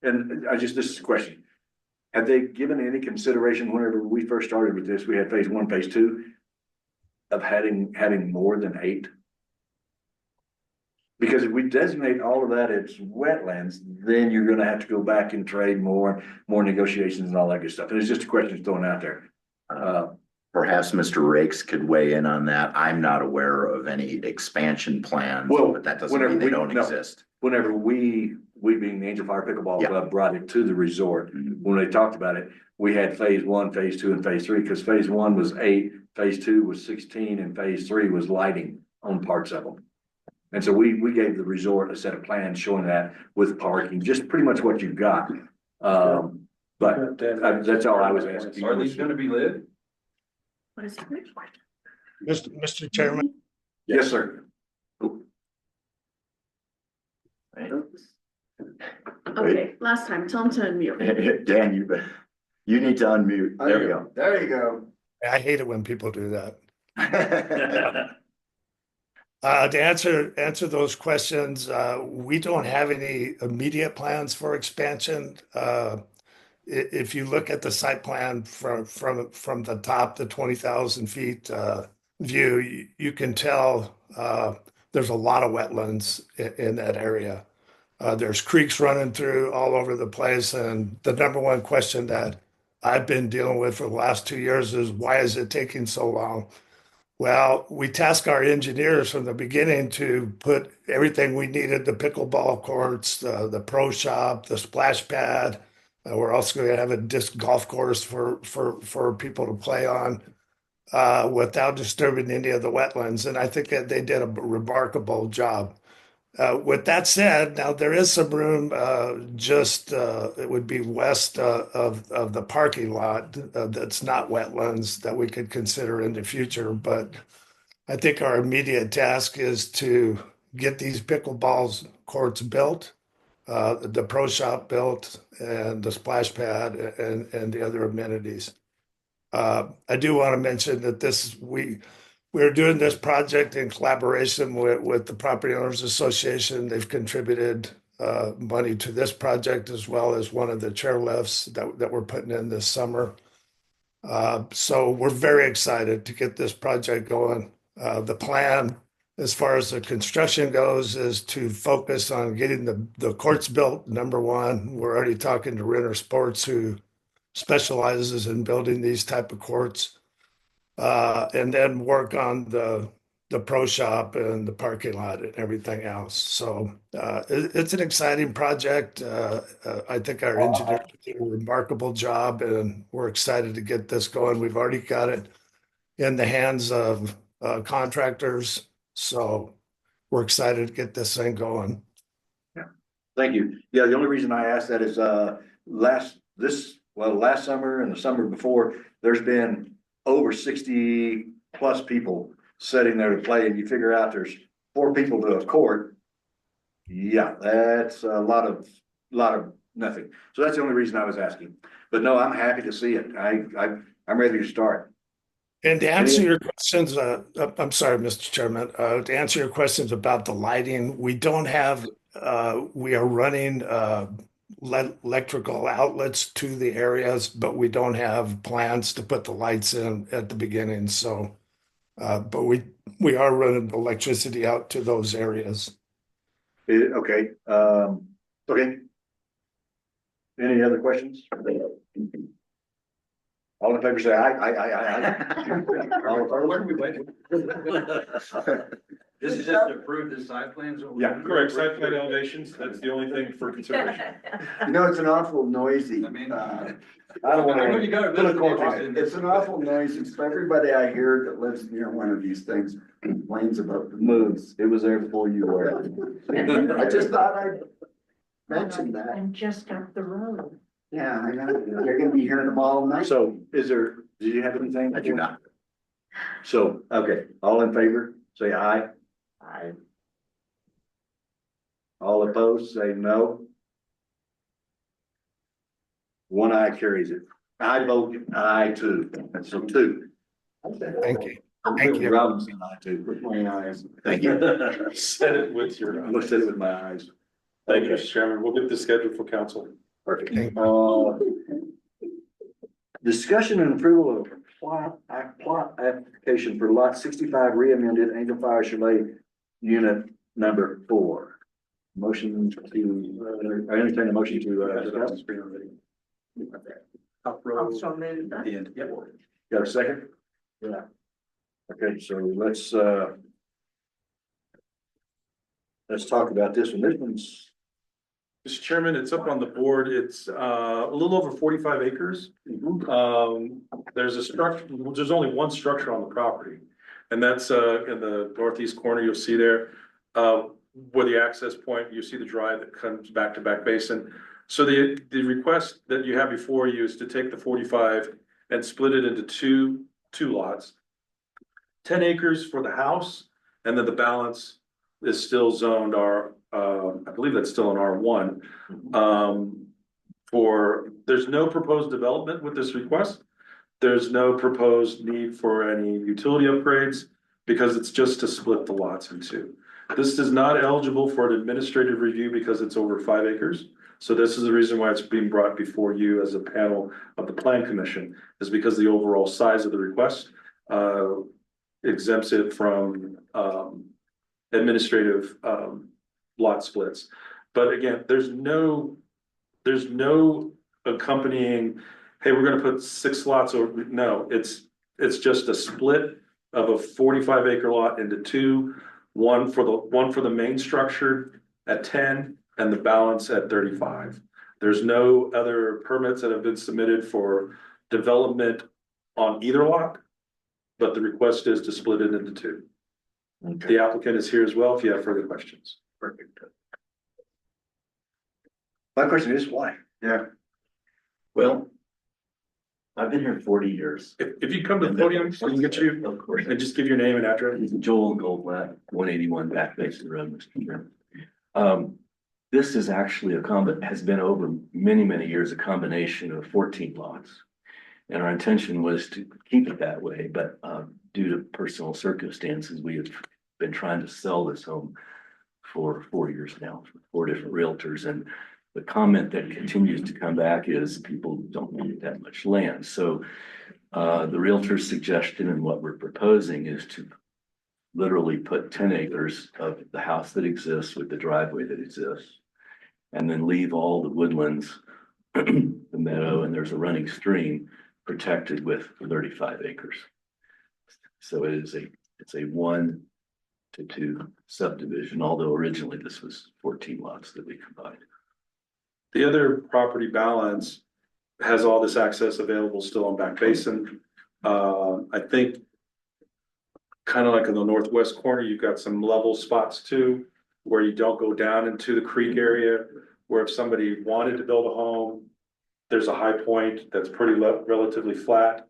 And this is a question. Have they given any consideration whenever we first started with this, we had phase 1, phase 2 of having more than 8? Because if we designate all of that as wetlands, then you're gonna have to go back and trade more negotiations and all that good stuff. And it's just a question thrown out there. Perhaps Mr. Rakes could weigh in on that. I'm not aware of any expansion plans, Well, but that doesn't whenever mean they we- don't no. exist. Whenever we being the Angel Fire Pickleball Yeah. Club brought it to the resort, Mhm. when they talked about it, we had phase 1, phase 2, and phase 3, because phase 1 was 8, phase 2 was 16, and phase 3 was lighting on parts of them. And so we gave the resort a set of plans showing that with parking, just pretty much what you've got. But that's all I was asking. Are these gonna be lit? What is it? Mr. Chairman, Yes, sir. Okay, last time, tell them to unmute. Dan, you need to unmute. There we go. There you go. I hate it when people do that. To answer those questions, we don't have any immediate plans for expansion. If you look at the site plan from the top, the 20,000 feet view, you can tell there's a lot of wetlands in that area. There's creeks running through all over the place, and the number one question that I've been dealing with for the last 2 years is, why is it taking so long? Well, we tasked our engineers from the beginning to put everything we needed, the pickleball courts, the pro shop, the splash pad. We're also going to have a disc golf course for people to play on without disturbing any of the wetlands. And I think that they did a remarkable job. With that said, now there is some room it would be west of the parking lot that's not wetlands that we could consider in the future. But I think our immediate task is to get these pickleball courts built, the pro shop built, and the splash pad and the other amenities. I do want to mention that we're doing this project in collaboration with the Property Owners Association. They've contributed money to this project, as well as one of the chairlifts that we're putting in this summer. So we're very excited to get this project going. The plan, as far as the construction goes, is to focus on getting the courts built, number one. We're already talking to Renner Sports, who specializes in building these type of courts. And then work on the pro shop and the parking lot and everything else. So it's an exciting project. I think our engineers did a remarkable job, and we're excited to get this going. We've already got it in the hands of contractors. So we're excited to get this thing going. Thank you. Yeah, the only reason I asked that is last summer and the summer before, there's been over 60 plus people sitting there to play, and you figure out there's 4 people to a court. Yeah, that's a lot of nothing. So that's the only reason I was asking. But no, I'm happy to see it. I'm ready to start. And to answer your questions, I'm sorry, Mr. Chairman, to answer your questions about the lighting, we don't have, we are running electrical outlets to the areas, but we don't have plans to put the lights in at the beginning. So But we are running electricity out to those areas. Okay, okay. Any other questions? All in favor, say aye. All opposed? What are we waiting? This is just to approve the site plans? or- Yeah. Correct, site plan elevations, that's the only thing for consideration. You know, it's an awful noisy, I mean. I don't wanna. I know you gotta visit the neighbors. it's an awful noisy, so everybody I hear that lives near one of these things complains about the Moves, it was there before you were. I just thought I'd mention that. And just up the road. Yeah, I know, you're gonna be hearing them all night. So is there, do you have anything? I do not. So, okay, all in favor, say aye. I All opposed, say no. One eye carries it. I vote aye too, so two. Thank you. Thank you. Robinson, aye too. With my eyes. Thank you. Said it with your. I looked at it with my eyes. Thank you, Mr. Chairman. We'll get this scheduled for council. Perfect. Thank Discussion and approval of plot application for lot 65 re-amended Angel Fire Chalet Unit number 4. Motion to, I entertain a motion to, discuss. also moved that. The end, yep. Got a second? Yeah. Okay, so let's talk about this one. This one's, Mr. Chairman, it's up on the board. It's a little over 45 acres. There's a structure, there's only one structure on the property. And that's in the northeast corner, you'll see there, where the access point, you see the drive that comes back to back basin. So the request that you have before you is to take the 45 and split it into two lots. 10 acres for the house, and then the balance is still zoned I believe that's still an R1. There's no proposed development with this request. There's no proposed need for any utility upgrades because it's just to split the lots in two. This is not eligible for an administrative review because it's over 5 acres. So this is the reason why it's being brought before you as a panel of the Plan Commission, is because the overall size of the request exempts it from administrative lot splits. But again, there's no accompanying, hey, we're gonna put 6 lots over, no, it's just a split of a 45 acre lot into two, one for the main structure at 10 and the balance at 35. There's no other permits that have been submitted for development on either lot, but the request is to split it into two. The applicant is here as well if you have further questions. perfect. My question is why? Yeah. Well, I've been here 40 years. If you come to the podium, we can get you, Of course. and just give your name and address. Joel Goldblatt, 181 Back Basin Road, Mr. Chairman. This is actually has been over many, many years, a combination of 14 lots. And our intention was to keep it that way, but due to personal circumstances, we have been trying to sell this home for 4 years now, 4 different realtors. And the comment that continues to come back is people don't need that much land. So the realtor's suggestion and what we're proposing is to literally put 10 acres of the house that exists with the driveway that exists, and then leave all the woodlands, the meadow, and there's a running stream protected with 35 acres. So it's a 1 to 2 subdivision, although originally this was 14 lots that we combined. The other property balance has all this access available still on Back Basin. I think kind of like in the northwest corner, you've got some level spots too, where you don't go down into the creek area, where if somebody wanted to build a home, there's a high point that's pretty relatively flat.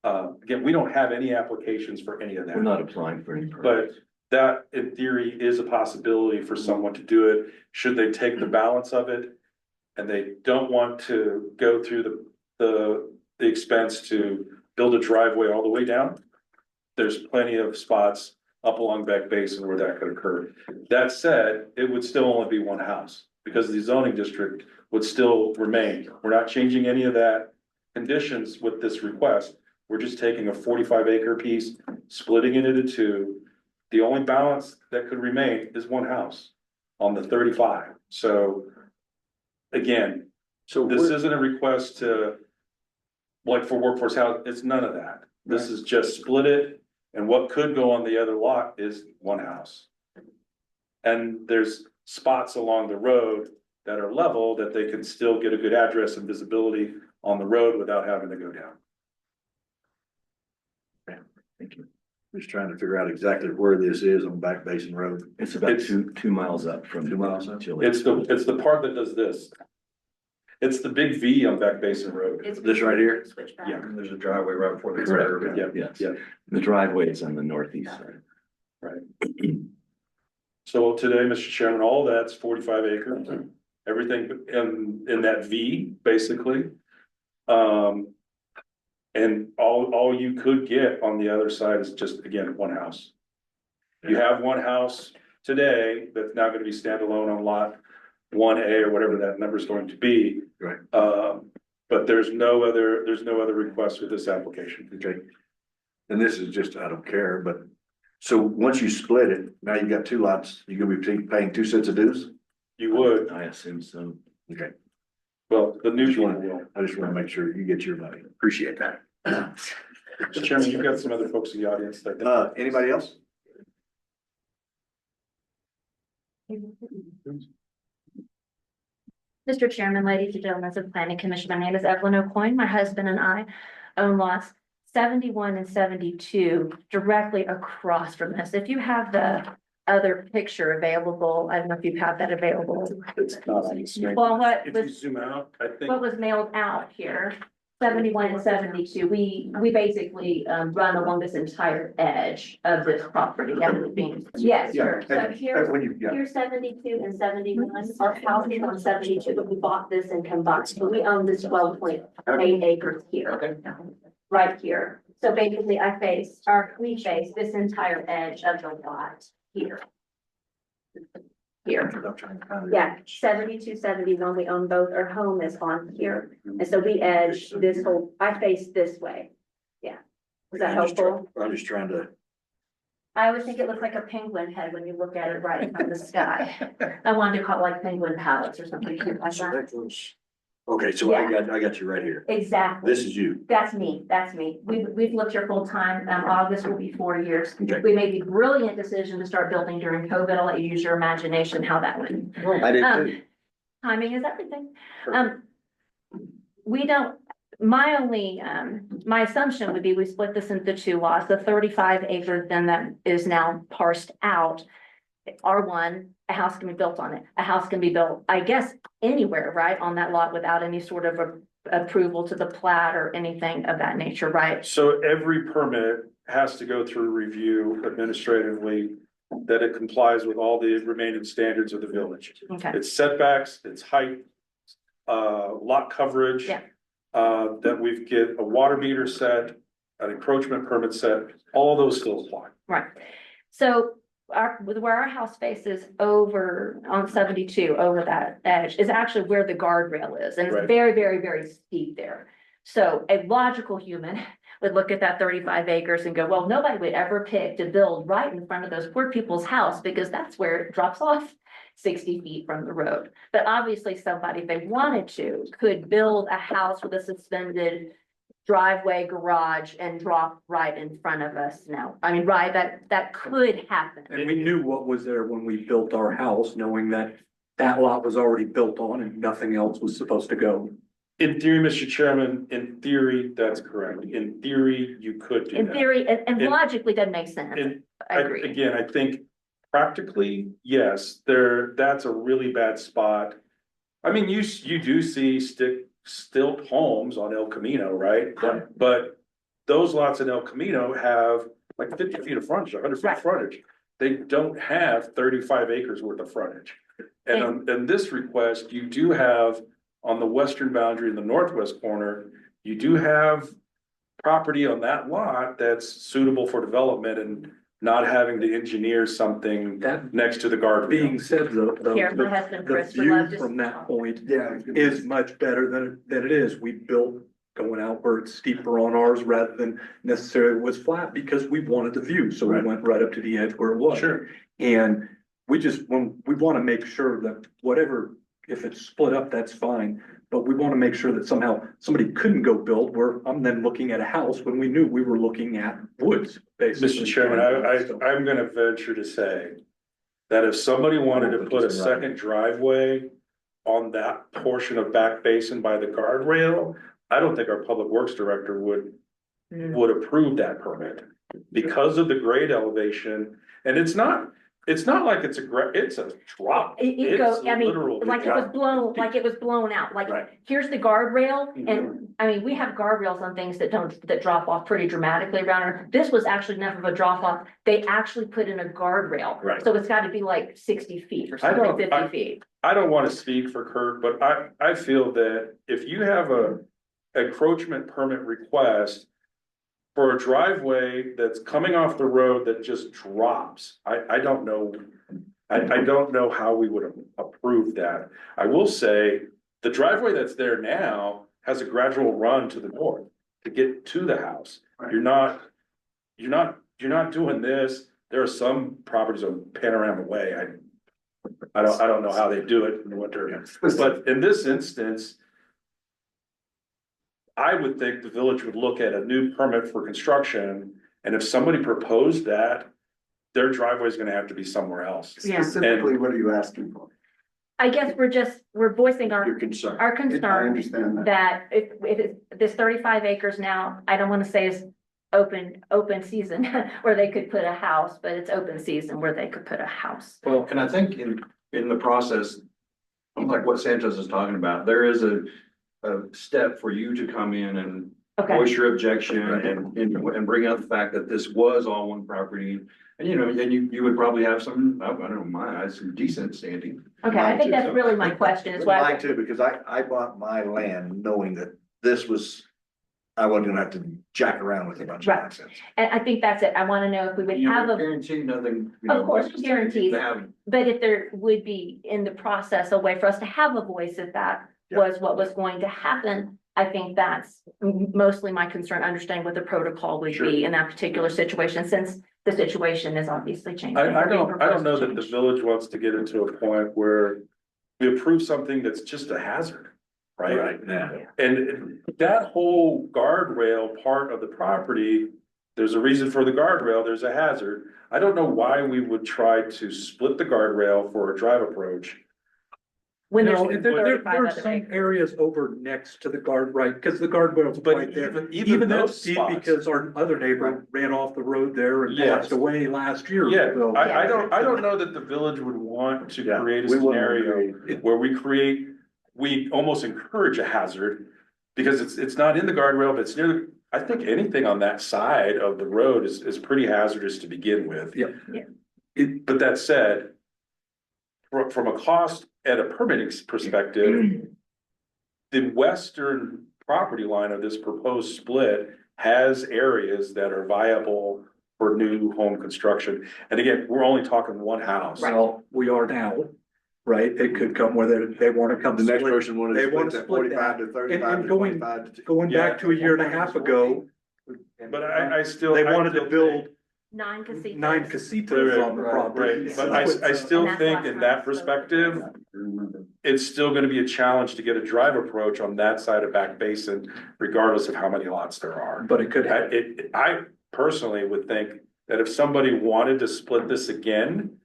Again, we don't have any applications for any of that. We're not applying for any But permits. that in theory is a possibility for someone to do it, should they take the balance of it. And they don't want to go through the expense to build a driveway all the way down. There's plenty of spots up along Back Basin where that could occur. That said, it would still only be one house because the zoning district would still remain. We're not changing any of that conditions with this request. We're just taking a 45-acre piece, splitting it into two. The only balance that could remain is one house on the 35. So again, So this isn't a request to, like for workforce house, it's none of that. This is just split it, and what could go on the other lot is one house. And there's spots along the road that are level that they can still get a good address and visibility on the road without having to go down. Thank you. Just trying to figure out exactly where this is on Back Basin Road. It's about It's- two miles up from. 2 miles up? Chile. It's the part that does this. It's the big V on Back Basin Road. It's This right here? Switch back. Yeah. There's a driveway right before the Correct. curve. Yeah, Yes. yeah. The driveway is on the northeast side. So today, Mr. Chairman, all that's 45 acres, everything in that V, basically. And all you could get on the other side is just, again, one house. You have one house today that's now gonna be standalone on lot 1A or whatever that number is going to be. Right. But there's no other request with this application. Okay. And this is just, I don't care, but, so once you split it, now you've got 2 lots, you're gonna be paying 2 sets of dues? You would, I assume so. Okay, well, the new Just people wanna- will. I just wanna make sure you get your money. Appreciate that. Mr. Chairman, you've got some other folks in the audience that. Anybody else? Mr. Chairman, ladies and gentlemen of the Planning Commission, my name is Evelyn O'Coin. My husband and I own lots 71 and 72 directly across from this. If you have the other picture available, I don't know if you have that available. It's not on the screen. Well, what If you was, zoom out, I think. what was mailed out here, 71 and 72, we basically run along this entire edge of this property. Yes, sure. So here. When you, yeah, Here's 72 and 71, our house is on 72, but we bought this and combined, so we own this 12.8 acres here. Right here, so basically we face this entire edge of the lot here. Here, I'm trying to find it. yeah, 72, 71, we own both, our home is on here, and so we edge this whole, I face this way. Yeah, is that helpful? I'm just trying to, I always think it looks like a penguin head when you look at it right from the sky. I wanted to call it like Penguin Palace or something like that. okay, so I got you right here. Exactly. This is you. That's me. We've lived here full time. August will be 4 years. Okay. We made the brilliant decision to start building during COVID. I'll let you use your imagination how that went. I did Um, Timing is everything. We don't, my only, my assumption would be we split this into 2 lots, the 35 acres then that is now parsed out. R1, a house can be built on it. A house can be built, I guess, anywhere, right, on that lot without any sort of approval to the plat or anything of that nature, right? So every permit has to go through review administratively, that it complies with all the remaining standards of the village. Okay, It's setbacks, it's height, lot coverage. Yeah. That we get a water meter set, an encroachment permit set, all those still apply. right. So where our house faces over on 72, over that edge, is actually where the guardrail is, and it's Right. very, very, very steep there. So a logical human would look at that 35 acres and go, well, nobody would ever pick to build right in front of those poor people's house, because that's where it drops off 60 feet from the road. But obviously somebody, if they wanted to, could build a house with a suspended driveway, garage, and drop right in front of us now. I mean, right, that could happen. And we knew what was there when we built our house, knowing that that lot was already built on and nothing else was supposed to go. In theory, Mr. Chairman, in theory, that's correct. In theory, you could do In that. theory, and In- logically, that makes sense. And I agree. Again, I think practically, yes, that's a really bad spot. I mean, you do see stilt homes on El Camino, right? But those lots in El Camino have like 50 feet of frontage, 100 feet Right. of frontage. They don't have 35 acres worth of frontage. And in this request, you do have on the western boundary in the northwest corner, you do have property on that lot that's suitable for development and not having to engineer something That next to the guardrail. being said, Here, my husband the Chris would love view to. from that point Yeah. is much better than it is. We built going out where it's steeper on ours rather than necessarily was flat because we wanted the view. So we went right up to the edge where it was. Sure. And when we want to make sure that whatever, if it's split up, that's fine. But we want to make sure that somehow somebody couldn't go build where I'm then looking at a house when we knew we were looking at woods, basically. Mr. Chairman, I'm gonna venture to say that if somebody wanted to put a second driveway on that portion of back basin by the guardrail, I don't think our public works director would approve that permit because of the grade elevation. And it's not like it's a drop. It goes, It's I mean, literal. like it was blown out, like, Right. here's the guardrail, and, I mean, we have guardrails on things that drop off pretty dramatically around here. This was actually enough of a drop off, they actually put in a guardrail. Right. So it's gotta be like 60 feet or I something, don't- 50 feet. I don't wanna speak for Kurt, but I feel that if you have a encroachment permit request for a driveway that's coming off the road that just drops, I don't know. I don't know how we would approve that. I will say, the driveway that's there now has a gradual run to the north to get to the house. You're not doing this. There are some properties on Panorama Way, I don't know how they do it in the winter, but in this instance, I would think the village would look at a new permit for construction, and if somebody proposed that, their driveway is gonna have to be somewhere else. Yeah. Specifically, what are you asking for? I guess we're voicing Your concern. our I concern understand that. that if it's this 35 acres now, I don't wanna say is open season where they could put a house, but it's open season where they could put a house. Well, and I think in the process, like what Sanchez is talking about, there is a step for you to come in and Okay, voice your objection and bring out the fact that this was all one property. And you would probably have some, I don't know, my eyes, some decent standing. okay, I think that's really my question, is why. Mine too, because I bought my land knowing that this was, I wasn't gonna have to jack around with a bunch of Right. nonsense. And I think that's it. I wanna know if we would You have know, a, guarantee nothing. Of course, guarantees. To have but if there would be in the process a way for us to have a voice if that was what was going to happen. I think that's mostly my concern, understanding what the protocol would be in that particular situation, since the situation is obviously changing. I don't know that the village wants to get into a point where we approve something that's just a hazard, right? Yeah. And that whole guardrail part of the property, there's a reason for the guardrail, there's a hazard. I don't know why we would try to split the guardrail for a drive approach. When there's No, there 35 are other some acres. areas over next to the guard, right, because the guardrail's But right there. even those that's spots. because our other neighbor ran off the road there and Yes. passed away last year. Yeah, So- I don't know that the village would want to Yeah, create a we wouldn't scenario where we almost encourage a hazard. Because it's not in the guardrail, but it's near I think anything on that side of the road is pretty hazardous to begin with. Yeah. Yeah. But that said, from a cost and a permitting perspective, the western property line of this proposed split has areas that are viable for new home construction. And again, we're only talking one house. Well, we are now, right? It could come whether they want to come. The next split. person wanted They to want split to that split 45 to that. 35 And to going- 25 to. Going back to a year and a half ago. But I still. They I wanted to still build 9 casitas. 9 casitas on the property. Right, but I still think in that perspective, it's still gonna be a challenge to get a drive approach on that side of back basin, regardless of how many lots there are. But it could happen. I personally would think that if somebody wanted to split this again,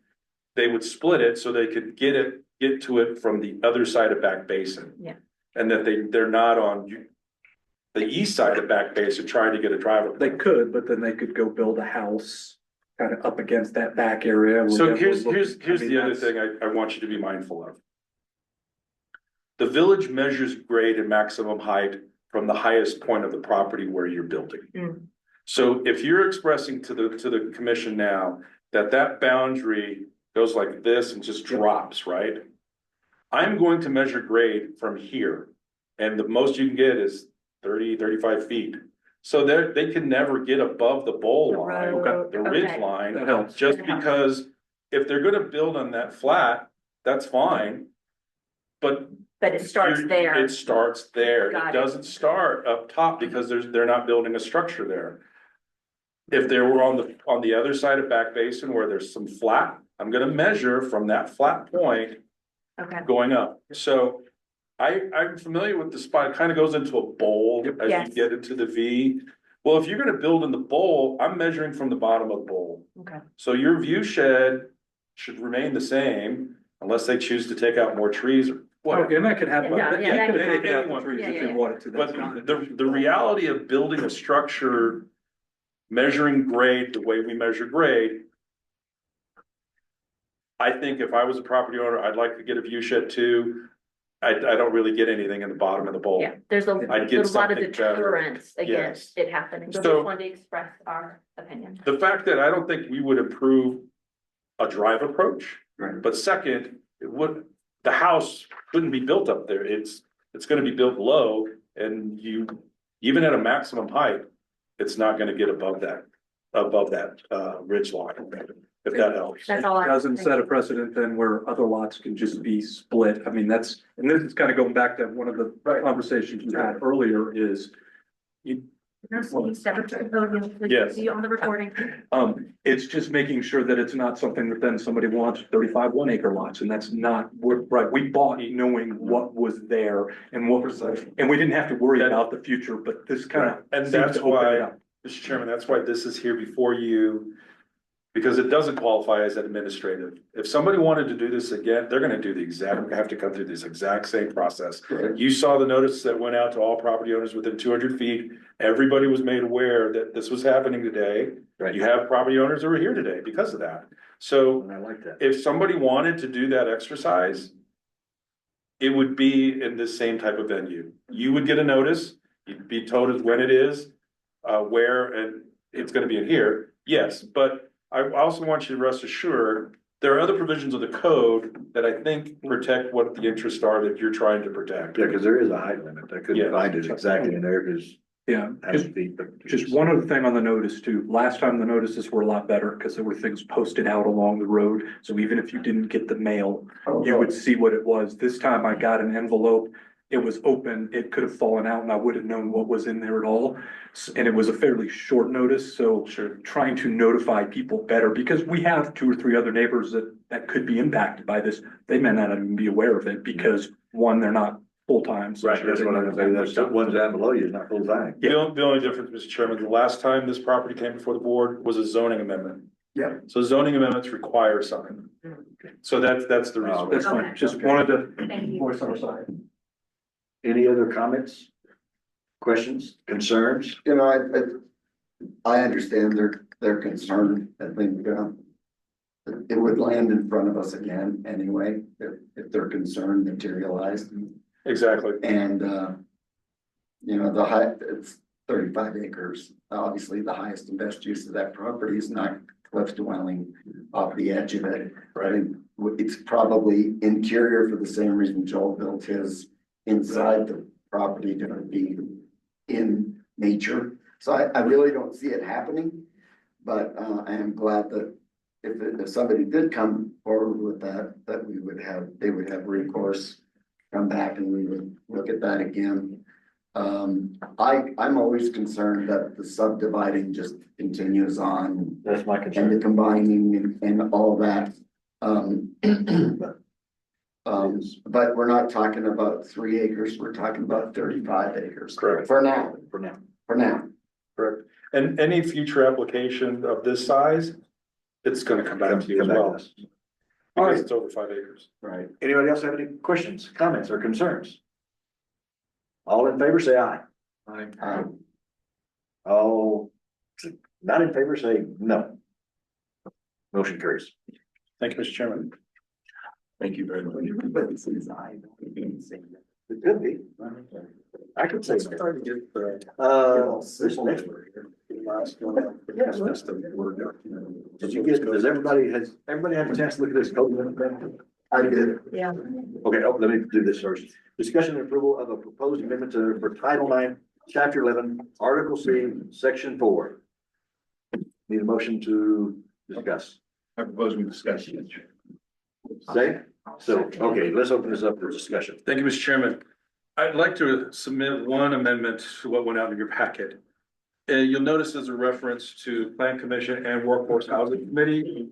they would split it so they could get to it from the other side of back basin. Yeah. And that they're not on the east side of back basin trying to get a drive approach. They could, but then they could go build a house kind of up against that back area. where So that here's would look- I mean, the other that's- thing I want you to be mindful of. The village measures grade and maximum height from the highest point of the property where you're building. Mm. So if you're expressing to the commission now that boundary goes like this and just drops, right? I'm going to measure grade from here, and the most you can get is 35 feet. So they can never get above the bowl The line, road, the ridge okay. line. That helps. Just because if they're gonna build on that flat, that's fine. But But it starts there. It starts there. Got It it. doesn't start up top because they're not building a structure there. If they were on the other side of Back Basin where there's some flat, I'm gonna measure from that flat point Okay, going up. So I'm familiar with the spot. It kind of goes into a bowl as Yes. you get into the V. Well, if you're gonna build in the bowl, I'm measuring from the bottom of the bowl. okay. So your view shed should remain the same unless they choose to take out more trees or Oh, whatever. and that could happen. Yeah, They yeah, could that take could it out happen. the trees Yeah, if yeah, they yeah. wanted to. That's But not an the issue. reality of building a structure, measuring grade the way we measure grade. I think if I was a property owner, I'd like to get a view shed too. I don't really get anything in the bottom of the bowl. Yeah, there's a I'd get there's a lot of something better. deterrence against Yes. it happening. So So- just wanted to express our opinion. The fact that I don't think we would approve a drive approach. Right. But second, the house couldn't be built up there. It's gonna be built low and even at a maximum height, it's not gonna get above that ridge line, if that helps. That's all I. Doesn't set a precedent then where other lots can just be split. I mean, and this is kind of going back to one of the conversations we had earlier is Step up to the podium, so you Yes. can see on the recording. it's just making sure that it's not something that then somebody wants 35 1-acre lots, and that's not, right, we bought knowing what was there and what was, and we didn't have to worry about the future, but this kind of. And seems that's to open it why, up. Mr. Chairman, that's why this is here before you. Because it doesn't qualify as administrative. If somebody wanted to do this again, they're gonna have to come through this exact same process. You saw the notice that went out to all property owners within 200 feet. Everybody was made aware that this was happening today. Right. You have property owners that were here today because of that. So And I like that. if somebody wanted to do that exercise, it would be in this same type of venue. You would get a notice, you'd be told when it is, where, and it's gonna be in here, yes, but I also want you to rest assured, there are other provisions of the code that I think protect what the interests are that you're trying to protect. Yeah, because there is a height limit. I couldn't Yeah. find it exactly in there because. Yeah, just one other thing on the notice too. Last time the notices were a lot better because there were things posted out along the road. So even if you didn't get the mail, you would see what it was. This time I got an envelope. It was open. It could have fallen out and I would have known what was in there at all. And it was a fairly short notice, so trying to notify people better because we have 2 or 3 other neighbors that could be impacted by this. They may not even be aware of it because one, they're not full-time. so Right, that's what I'm gonna say. That's the ones down below you, is not full time. The only difference, Mr. Chairman, the last time this property came before the board was a zoning amendment. Yeah. So zoning amendments require something. So that's the reason. That's fine. Just wanted to Thank you. voice our side. Any other comments? Questions, concerns? You know, I understand their concern. I think, it would land in front of us again anyway, if their concern materialized. Exactly. And, you know, it's 35 acres. Obviously, the highest and best use of that property is not cliff dwelling off the edge of it. I think it's probably interior for the same reason Joel built his inside the property to be in nature. So I really don't see it happening, but, I am glad that if somebody did come forward with that they would have recourse, come back and we would look at that again. I'm always concerned that the subdividing just continues on That's my and concern. the combining and all that. But we're not talking about 3 acres, we're talking about 35 acres. Correct. For now, For now. for now. Correct. And any future application of this size, it's gonna come back to you as Come back to well. us. Because it's over 5 acres. Right. Anybody else have any questions, comments, or concerns? All in favor, say aye. All not in favor, say no. Motion carries. Thank you, Mr. Chairman. Thank you very much. Everybody says aye. It could be. I could say. Let's no. try to get the. This next one. Last one. Yes. That's the word document. Did you get, has everybody had a chance to look at this code? I did. Yeah. Okay, let me do this first. Discussion and approval of a proposed amendment for Title IX, Chapter 11, Article C, Section 4. Need a motion to discuss. I propose we discuss. Say, So, okay, let's open this up for discussion. Thank you, Mr. Chairman. I'd like to submit one amendment to what went out in your packet. You'll notice there's a reference to Plan Commission and Workforce Housing Committee.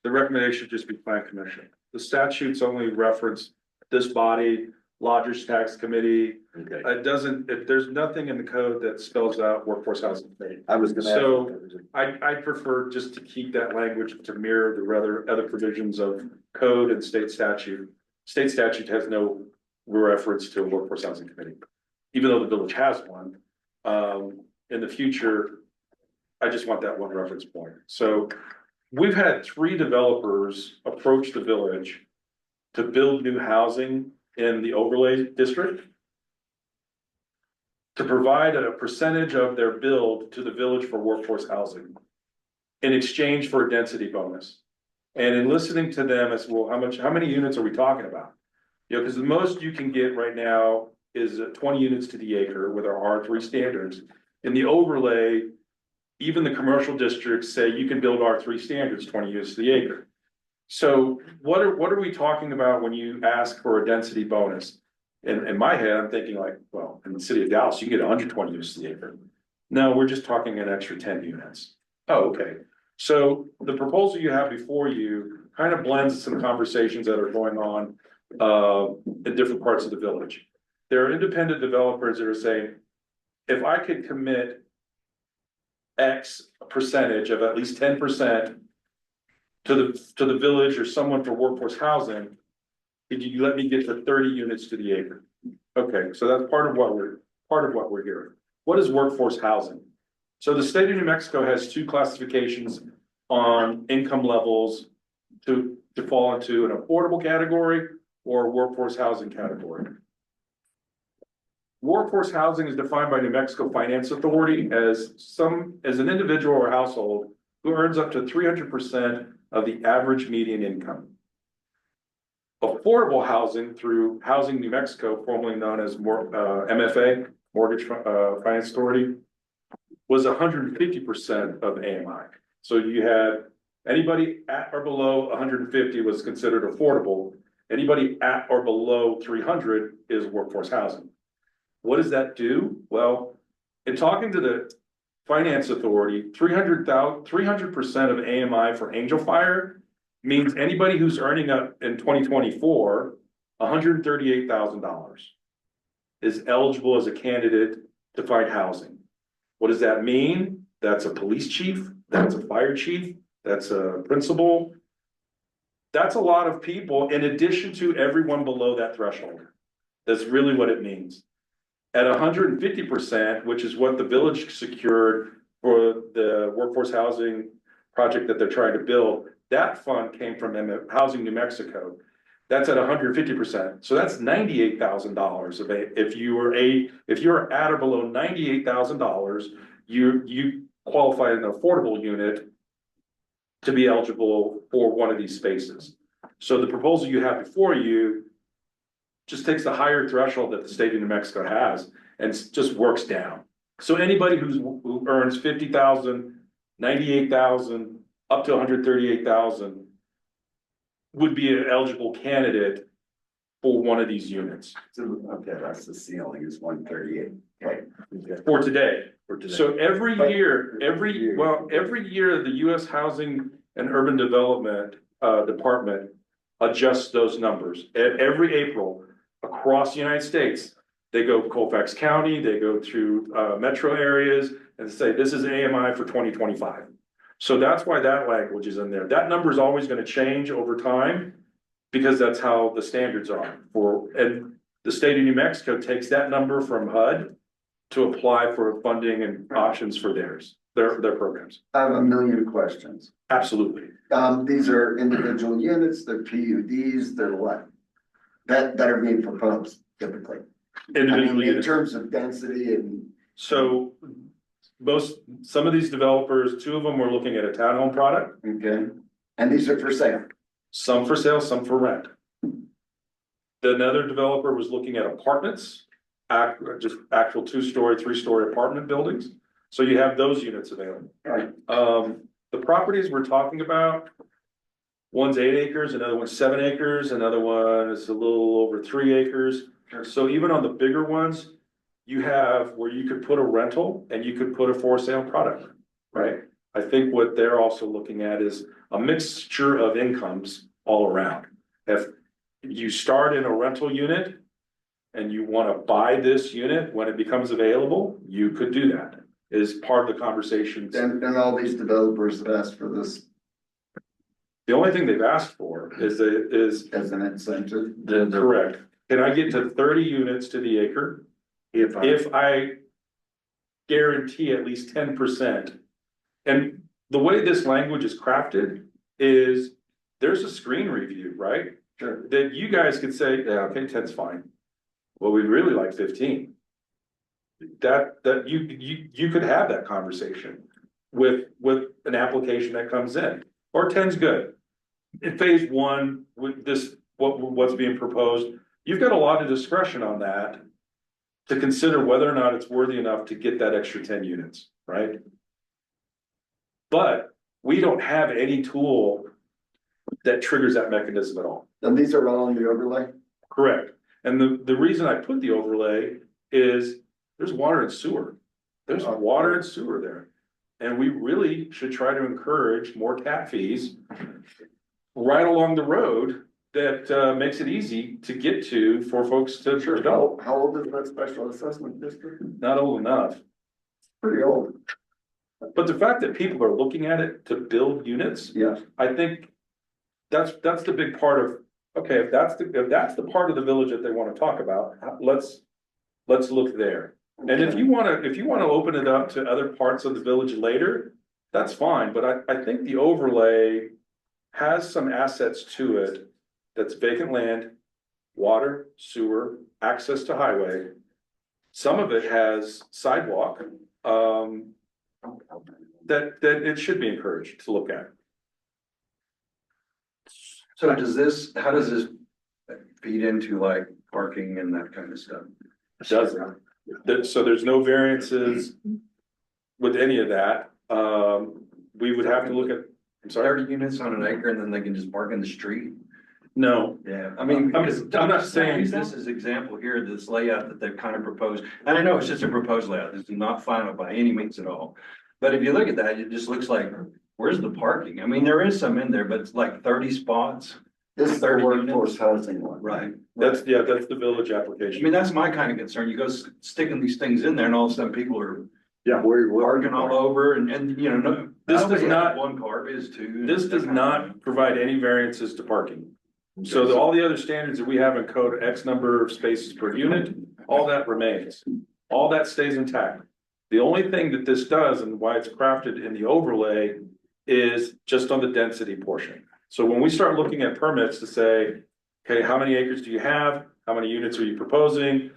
The recommendation should just be Plan Commission. The statutes only reference this body, Lodgers Tax Committee. Okay, It doesn't, if there's nothing in the code that spells out Workforce Housing Committee. I was gonna. So- I prefer just to keep that language to mirror the other provisions of code and state statute. State statute has no reference to a workforce housing committee, even though the village has one. In the future, I just want that one reference point. So we've had 3 developers approach the village to build new housing in the overlay district, to provide a percentage of their build to the village for workforce housing in exchange for a density bonus. And in listening to them as well, how many units are we talking about? You know, because the most you can get right now is 20 units to the acre with our R3 standards. In the overlay, even the commercial districts say you can build R3 standards, 20 units to the acre. So what are we talking about when you ask for a density bonus? In my head, I'm thinking like, well, in the city of Dallas, you can get 120 units to the acre. No, we're just talking an extra 10 units. Oh, okay. So the proposal you have before you kind of blends some conversations that are going on in different parts of the village. There are independent developers that are saying, if I could commit X percentage of at least 10% to the village or someone for workforce housing, could you let me get to 30 units to the acre? Okay, so that's part of what we're hearing. What is workforce housing? So the state of New Mexico has 2 classifications on income levels to fall into an affordable category or workforce housing category. Workforce housing is defined by New Mexico Finance Authority as an individual or household who earns up to 300% of the average median income. Affordable housing through Housing New Mexico, formerly known as MFA, Mortgage Finance Authority, was 150% of AMI. So you had anybody at or below 150 was considered affordable. Anybody at or below 300 is workforce housing. What does that do? Well, in talking to the Finance Authority, 300% of AMI for Angel Fire means anybody who's earning up in 2024, $138,000 is eligible as a candidate to find housing. What does that mean? That's a police chief, that's a fire chief, that's a principal. That's a lot of people in addition to everyone below that threshold. That's really what it means. At 150%, which is what the village secured for the workforce housing project that they're trying to build, that fund came from Housing New Mexico. That's at 150%. So that's $98,000 if you're at or below $98,000, you qualify in an affordable unit to be eligible for one of these spaces. So the proposal you have before you just takes the higher threshold that the state of New Mexico has and just works down. So anybody who earns 50,000, 98,000, up to 138,000 would be an eligible candidate for one of these units. Okay, that's the ceiling is 138. Okay. For today. So every But- year, every year, the US Housing and Urban Development Department adjusts those numbers. Every April across the United States, they go Colfax County, they go through metro areas and say, this is AMI for 2025. So that's why that language is in there. That number is always going to change over time because that's how the standards are and the state of New Mexico takes that number from HUD to apply for funding and options for their programs. I have a million questions. Absolutely. These are individual units, they're PUDs, they're what? That are being proposed typically. I Individual mean, in units. terms of density and. So some of these developers, 2 of them were looking at a townhome product, Okay, and these are for sale. some for sale, some for rent. Another developer was looking at apartments, just actual 2-story, 3-story apartment buildings. So you have those units available. Right. The properties we're talking about One's 8 acres, another one's 7 acres, another one is a little over 3 acres. So even on the bigger ones, you have where you could put a rental and you could put a for sale product, right? I think what they're also looking at is a mixture of incomes all around. If you start in a rental unit and you want to buy this unit when it becomes available, you could do that. Is part of the conversation. And all these developers have asked for this The only thing they've asked for is as an incentive. correct. Can I get to 30 units to the acre? If I guarantee at least 10%. And the way this language is crafted is there's a screen review, right? Sure. That you guys could say, yeah, okay, 10's fine. Well, we'd really like 15. That you could have that conversation with an application that comes in, or 10's good. In phase one, with this, what's being proposed, you've got a lot of discretion on that to consider whether or not it's worthy enough to get that extra 10 units, right? But we don't have any tool that triggers that mechanism at all. And these are all in the overlay? Correct. And the reason I put the overlay is there's water and sewer. There's water and sewer there. And we really should try to encourage more tap fees right along the road that makes it easy to get to for folks to develop. How old is that special assessment district? Not old enough. Pretty old. But the fact that people are looking at it to build units, Yeah. I think that's the big part of, okay, if that's the part of the village that they wanna talk about, let's look there. And if you wanna open it up to other parts of the village later, that's fine, but I think the overlay has some assets to it that's vacant land, water, sewer, access to highway. Some of it has sidewalk, that it should be encouraged to look at. So how does this feed into like parking and that kind of stuff? It doesn't. So there's no variances with any of that. We would have to look at, I'm sorry, 30 units on an acre and then they can just park in the street? no, Yeah, I mean, because I'm not saying- use this as example here, this layout that they've kind of proposed, and I know it's just a proposed layout, this is not final by any means at all. But if you look at that, it just looks like, where's the parking? I mean, there is some in there, but it's like 30 spots. This is the 30 workforce units. housing one. Right. that's the village I application. mean, that's my kind of concern. You go sticking these things in there and all of a sudden people are Yeah, where parking all over and you know, no. This I don't does think not- One car is two. This does not provide any variances to parking. So all the other standards that we have in code, X number of spaces per unit, all that remains. All that stays intact. The only thing that this does and why it's crafted in the overlay is just on the density portion. So when we start looking at permits to say, okay, how many acres do you have? How many units are you proposing?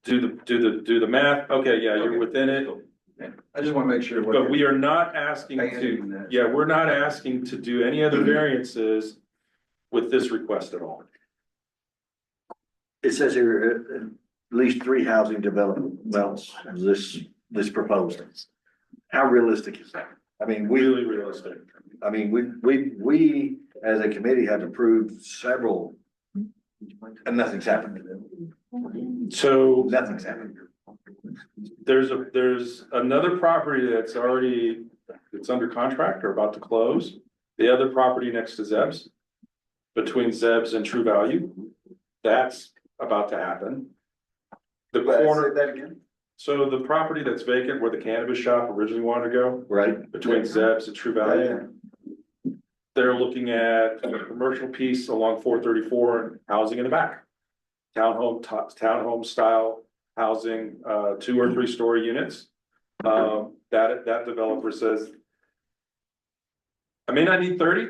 Do the math. Okay, yeah, you're within it. I just want to make sure. But we are not asking to, yeah, we're not asking to do any other variances with this request at all. it says here, at least 3 housing developments, this proposal. How realistic is that? I mean, Really realistic. we as a committee have approved several. And nothing's happened. So Nothing's happened. there's another property that's already, it's under contract or about to close. The other property next to Zeb's, between Zeb's and True Value, that's about to happen. The corner, Say that again? so the property that's vacant where the cannabis shop originally wanted to go, Right? between Zeb's and True Value. They're looking at a commercial piece along 434 and housing in the back. Townhome style housing, 2 or 3 story units. That developer says, I may not need 30,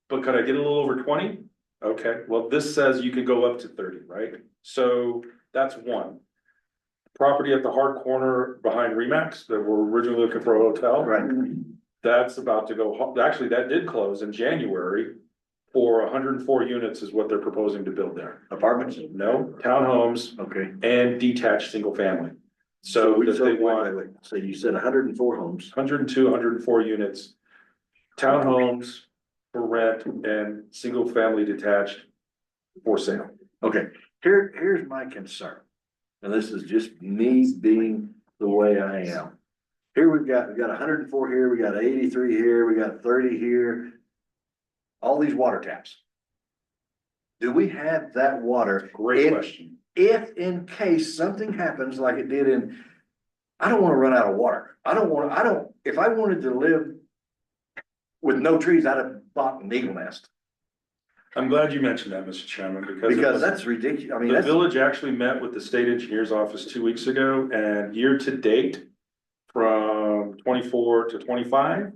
but could I get a little over 20? Okay, well, this says you can go up to 30, right? So that's one. Property at the hard corner behind Remax that we're originally looking for a hotel. Right. That's about to go, actually, that did close in January for 104 units is what they're proposing to build there. Apartments? No, townhomes Okay. and detached single family. So that they want wait. So you said 104 homes. 102, 104 units. Townhomes, for rent and single family detached for sale. Okay, here's my concern. And this is just me being the way I am. Here we got 104 here, we got 83 here, we got 30 here. All these water taps. Do we have that water? Great If- question. If in case something happens like it did I don't wanna run out of water. If I wanted to live with no trees, I'd have bought an eagle nest. I'm glad you mentioned that, Mr. Chairman, because it Because was- that's ridiculous. I mean, the that's, village actually met with the state engineer's office 2 weeks ago, and year to date, from 24 to 25.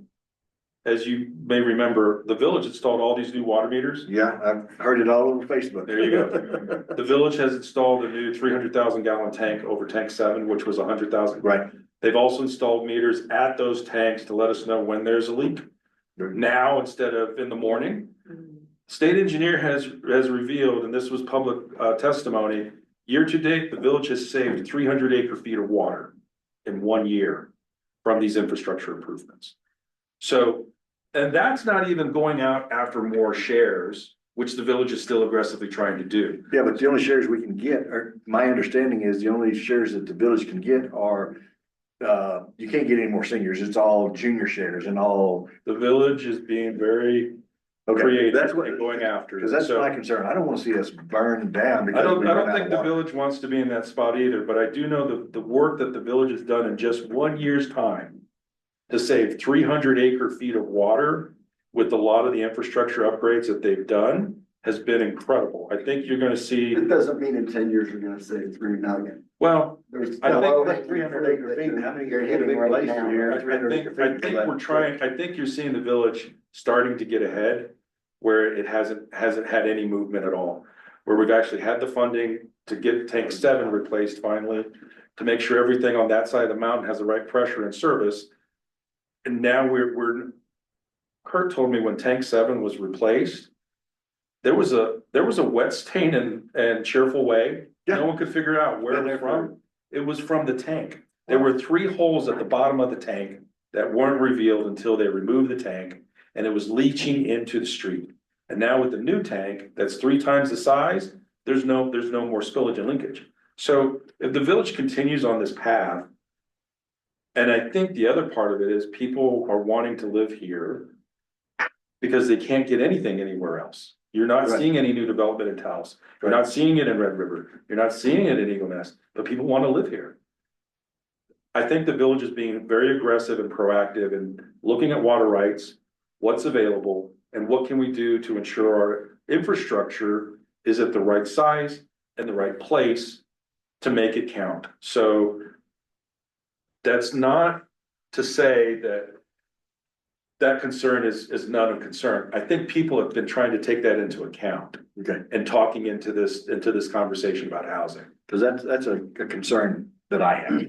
As you may remember, the village installed all these new water meters. yeah, I've heard it all over Facebook. There you go. The village has installed a new 300,000 gallon tank over tank 7, which was 100,000. Right. They've also installed meters at those tanks to let us know when there's a leak. Now, instead of in the morning, state engineer has revealed, and this was public testimony, year to date, the village has saved 300 acre feet of water in 1 year from these infrastructure improvements. So, and that's not even going out after more shares, which the village is still aggressively trying to do. Yeah, but the only shares we can get my understanding is the only shares that the village can get are, you can't get any more seniors. It's all junior shares and all. The village is being very Okay, creative that's what, and going after it. because that's So- my concern. I don't want to see us burn down. I because don't, we I run don't out think of the water. village wants to be in that spot either, but I do know the work that the village has done in just 1 year's time to save 300 acre feet of water with a lot of the infrastructure upgrades that they've done has been incredible. I think you're gonna see, It doesn't mean in 10 years we're gonna save 3 million. well, There's I think still Like 300 acre feet, how many you're you're hitting right now. here? I think we're trying, I think you're seeing the village starting to get ahead where it hasn't had any movement at all. Where we've actually had the funding to get tank 7 replaced finally, to make sure everything on that side of the mountain has the right pressure and service. And now Kurt told me when tank 7 was replaced, there was a wet stain in Cheerful Way. No one could figure out where it was from. It was from the tank. There were 3 holes at the bottom of the tank that weren't revealed until they removed the tank, and it was leaching into the street. And now with the new tank, that's 3 times the size, there's no more spillage and linkage. So if the village continues on this path, and I think the other part of it is people are wanting to live here because they can't get anything anywhere else. You're not Right. seeing any new development in Taos. You're not seeing it in Red River. You're not seeing it in Eagle Nest, but people want to live here. I think the village is being very aggressive and proactive in looking at water rights, what's available, and what can we do to ensure our infrastructure is at the right size and the right place to make it count. So that's not to say that concern is not a concern. I think people have been trying to take that into account Okay, and talking into this conversation about housing. because that's a concern that I have.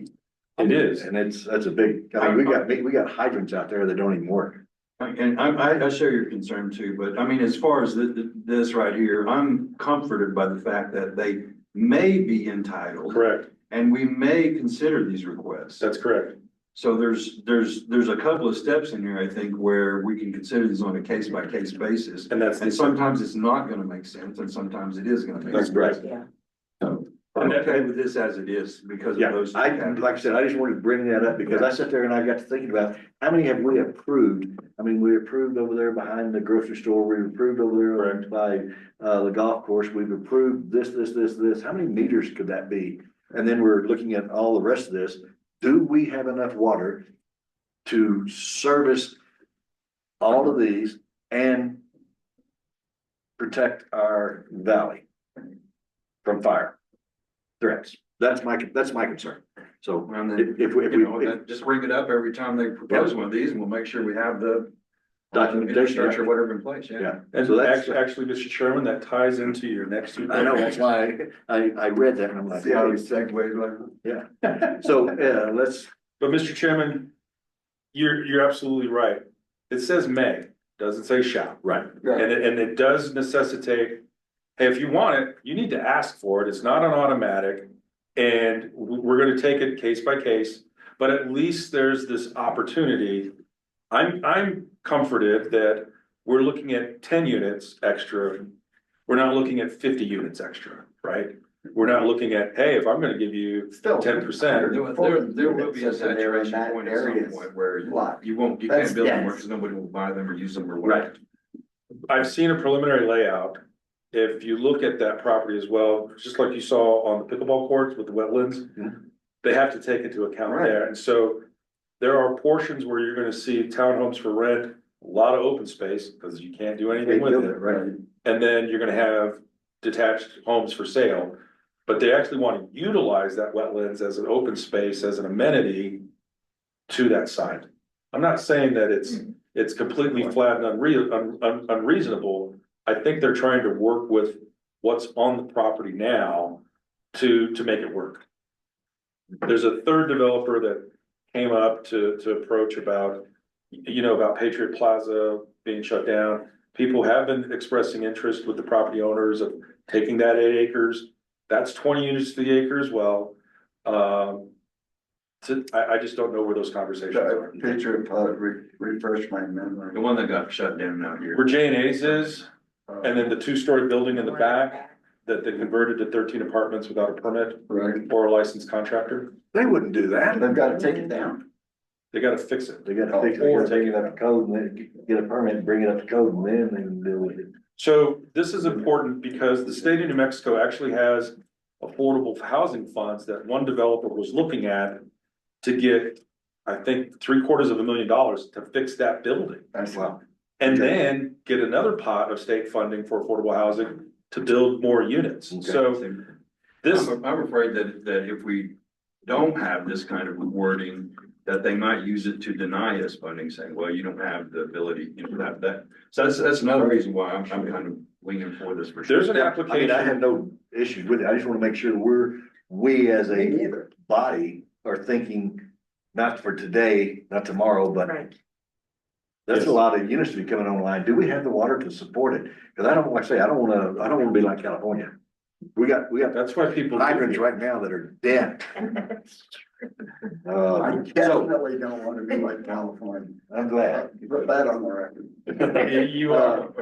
It is. And that's a big, I mean, we got hydrants out there that don't even work. And I share your concern too, but I mean, as far as this right here, I'm comforted by the fact that they may be entitled. Correct. And we may consider these requests. That's correct. So there's a couple of steps in here, I think, where we can consider these on a case by case basis. And that's And the, sometimes it's not gonna make sense and sometimes it is gonna make that's sense. right. Yeah. I'm okay with this as it is because of Yeah, those. like I said, I just wanted to bring that up because I sat there and I got to thinking about how many have we approved? I mean, we approved over there behind the grocery store, we approved over there by the golf course, we've approved this. How many meters could that be? And then we're looking at all the rest of this. Do we have enough water to service all of these and protect our valley from fire threats? That's my concern. So And then, if we, just bring it up every time they propose one of these and we'll make sure we have the documentation, infrastructure, whatever in place, yeah. yeah. And So that's, actually, Mr. Chairman, that ties into your next two. I know, that's why I read that and I'm like, See how he segues like. yeah. So, let's, But Mr. Chairman, you're absolutely right. It says may, doesn't say shall. right, And it does necessitate, hey, if you want it, you need to ask for it. It's not an automatic. And we're gonna take it case by case, but at least there's this opportunity. I'm comforted that we're looking at 10 units extra. We're not looking at 50 units extra, right? We're not looking at, hey, if I'm gonna give you Still. 10%. There will be a Units in there in saturation that point at some area. point where Lot. you can't That's- build them yes. because nobody will buy them or use them or Right. whatever. I've seen a preliminary layout. If you look at that property as well, just like you saw on the pickleball courts with the wetlands, they have to take into account Right. there. And so there are portions where you're gonna see townhomes for rent, a lot of open space, because you can't do anything with it. Right. And then you're gonna have detached homes for sale. But they actually want to utilize that wetlands as an open space, as an amenity to that site. I'm not saying that it's completely flat and unreasonable. I think they're trying to work with what's on the property now to make it work. There's a third developer that came up to approach about, about Patriot Plaza being shut down. People have been expressing interest with the property owners of taking that 8 acres. That's 20 units to the acre as well. I just don't know where those conversations are. Patriot, refresh my memory. The one that got shut down out here. Where J&A's is, and then the 2-story building in the back that they converted to 13 apartments without a permit Right, or a licensed contractor. They wouldn't do that. they've got to take it down. They gotta fix it. They gotta fix it, they gotta take it up to code and then get a permit and bring it up to code and then they can deal with it. So this is important because the state of New Mexico actually has affordable housing funds that one developer was looking at to get, I think, $750,000 to fix that building. That's well. And then get another pot of state funding for affordable housing to build more units. Okay. So this, I'm afraid that if we don't have this kind of wording, that they might use it to deny us funding, saying, well, you don't have the ability, that. So that's another reason why I'm kind of leaning for this for sure. there's an I mean, application. I have no issues with it. I just wanna make sure we as Me a neither. body are thinking, not for today, not tomorrow, but Right. that's a lot of units to be coming online. Do we have the water to support it? Cause I don't, like I say, I don't wanna be like California. We got That's why people. hydrants right now that are dead. I So, definitely don't want to be like California. I'm glad. Put that on the record. You are.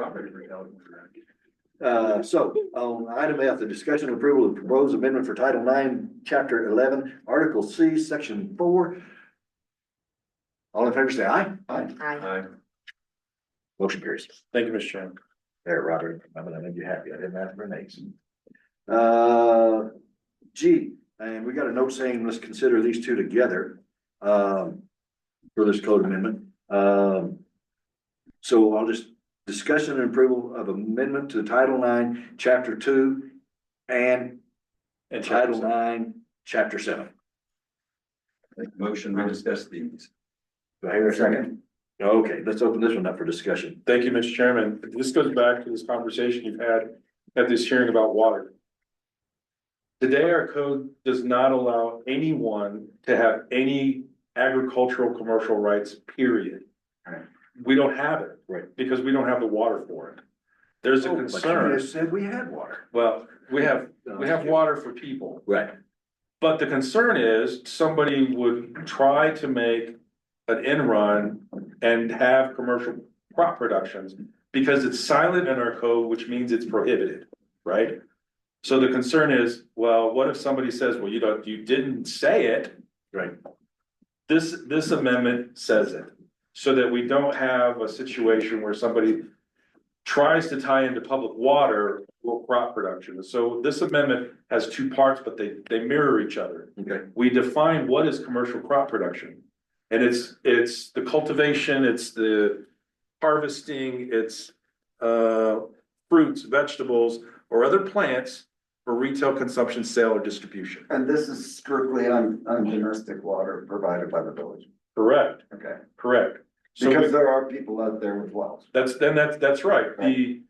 So on item F, the discussion and approval of proposed amendment for Title IX, Chapter 11, Article C, Section 4. All in favor, say aye. Aye. Motion carries. Thank you, Mr. Chairman. There, Robert, I'm gonna make you happy. I didn't ask for names. G, and we got a note saying let's consider these two together, for this code amendment. So I'll just discussion and approval of amendment to Title IX, Chapter 2 and Title IX, Chapter 7. Motion to discuss these. Do I hear a second? Okay, let's open this one up for discussion. Thank you, Mr. Chairman. This goes back to this conversation you've had at this hearing about water. Today, our code does not allow anyone to have any agricultural commercial rights, period. Right. We don't have it. Right. Because we don't have the water for it. There's a But you concern. just said we had water. Well, we have water for people. Right. But the concern is somebody would try to make an end run and have commercial crop productions because it's silent in our code, which means it's prohibited, right? So the concern is, well, what if somebody says, well, you didn't say it? Right. This amendment says it, so that we don't have a situation where somebody tries to tie into public water or crop production. So this amendment has two parts, but they mirror each other. Okay. We define what is commercial crop production. And it's the cultivation, it's the harvesting, it's fruits, vegetables, or other plants for retail consumption, sale, or distribution. And this is strictly on domestic water provided by the village. Correct, Okay. correct. So Because there are people out there with wells. that's right.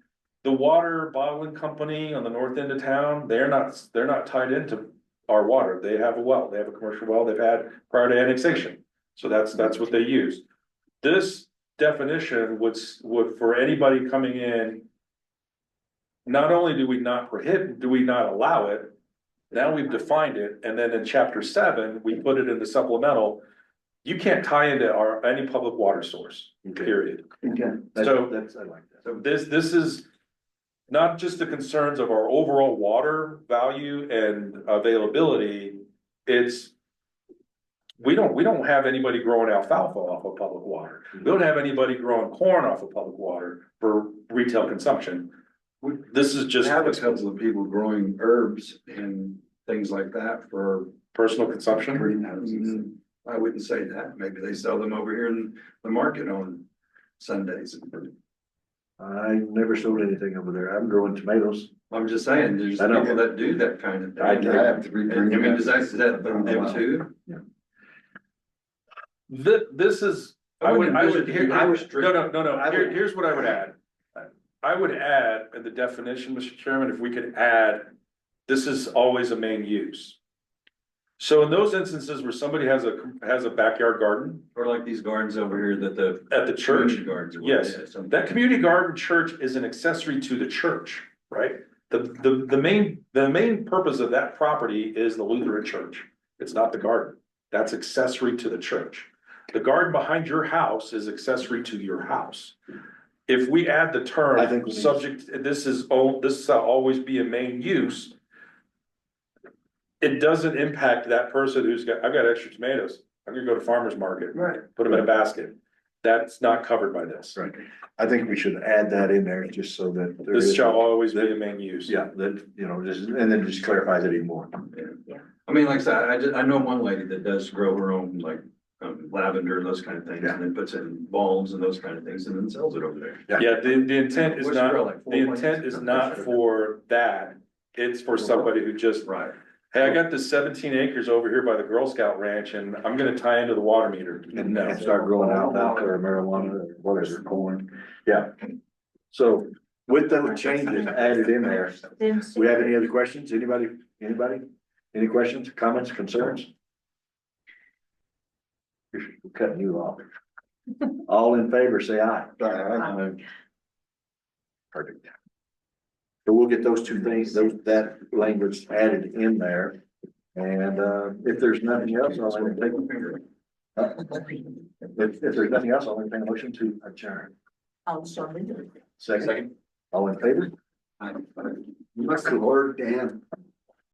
The water bottling company on the north end of town, they're not tied into our water. They have a well, they have a commercial well they've had prior to annexation. So that's what they use. This definition would for anybody coming in. Not only do we not allow it, now we've defined it, and then in chapter 7, we put it in the supplemental. you can't tie into any public water source, Okay. period. Okay. So- That's, I like that. So this is not just the concerns of our overall water value and availability, it's. We don't have anybody growing alfalfa off of public water. We don't have anybody growing corn off of public water for retail consumption. This is We just have a couple of people growing herbs and things like that for personal consumption. greenhouses. I wouldn't say that. Maybe they sell them over here in the market on Sundays. I never sold anything over there. I'm growing tomatoes. I'm just saying, there's I know. people that do that kind of thing. I have to And, I mean, does that them too? This is, I would, I here's what I would add. I would add in the definition, Mr. Chairman, if we could add, this is always a main use. So in those instances where somebody has a backyard garden Or like these gardens over here that the. at the church, community Gardens. or yes, whatever, yeah, that community garden church is an accessory to the church, right? The main purpose of that property is the Lutheran church. It's not the garden. That's accessory to the church. The garden behind your house is accessory to your house. If we add the term I think we need- subject, this shall always be a main use. It doesn't impact that person I've got extra tomatoes. I'm gonna go to farmer's market, Right. put them in a basket. That's not covered by this. Right. I think we should add that in there just so that. there This is- shall always be a main use. Yeah, that, just, and then just clarifies it even more. I mean, like I said, I know one lady that does grow her own like lavender and those kind of things, and then puts in bulbs and those kind of things and then sells it over there. Yeah, the intent is What's not, your, like, the intent is not for that. It's for somebody who just, Right. hey, I got this 17 acres over here by the Girl Scout Ranch and I'm gonna tie into the water meter. And No. start growing alfalfa or marijuana or whatever, corn. Yeah. So with those changes added in there, we have any other questions? Anybody? Any questions, comments, concerns? We're cutting you off. All in favor, say aye. Perfect. So we'll get those two things, that language added in there. And, if there's nothing else, I'll entertain. If there's nothing else, I'll entertain a motion to adjourn. I'll show you. Second, all in favor? You must have ordered Dan.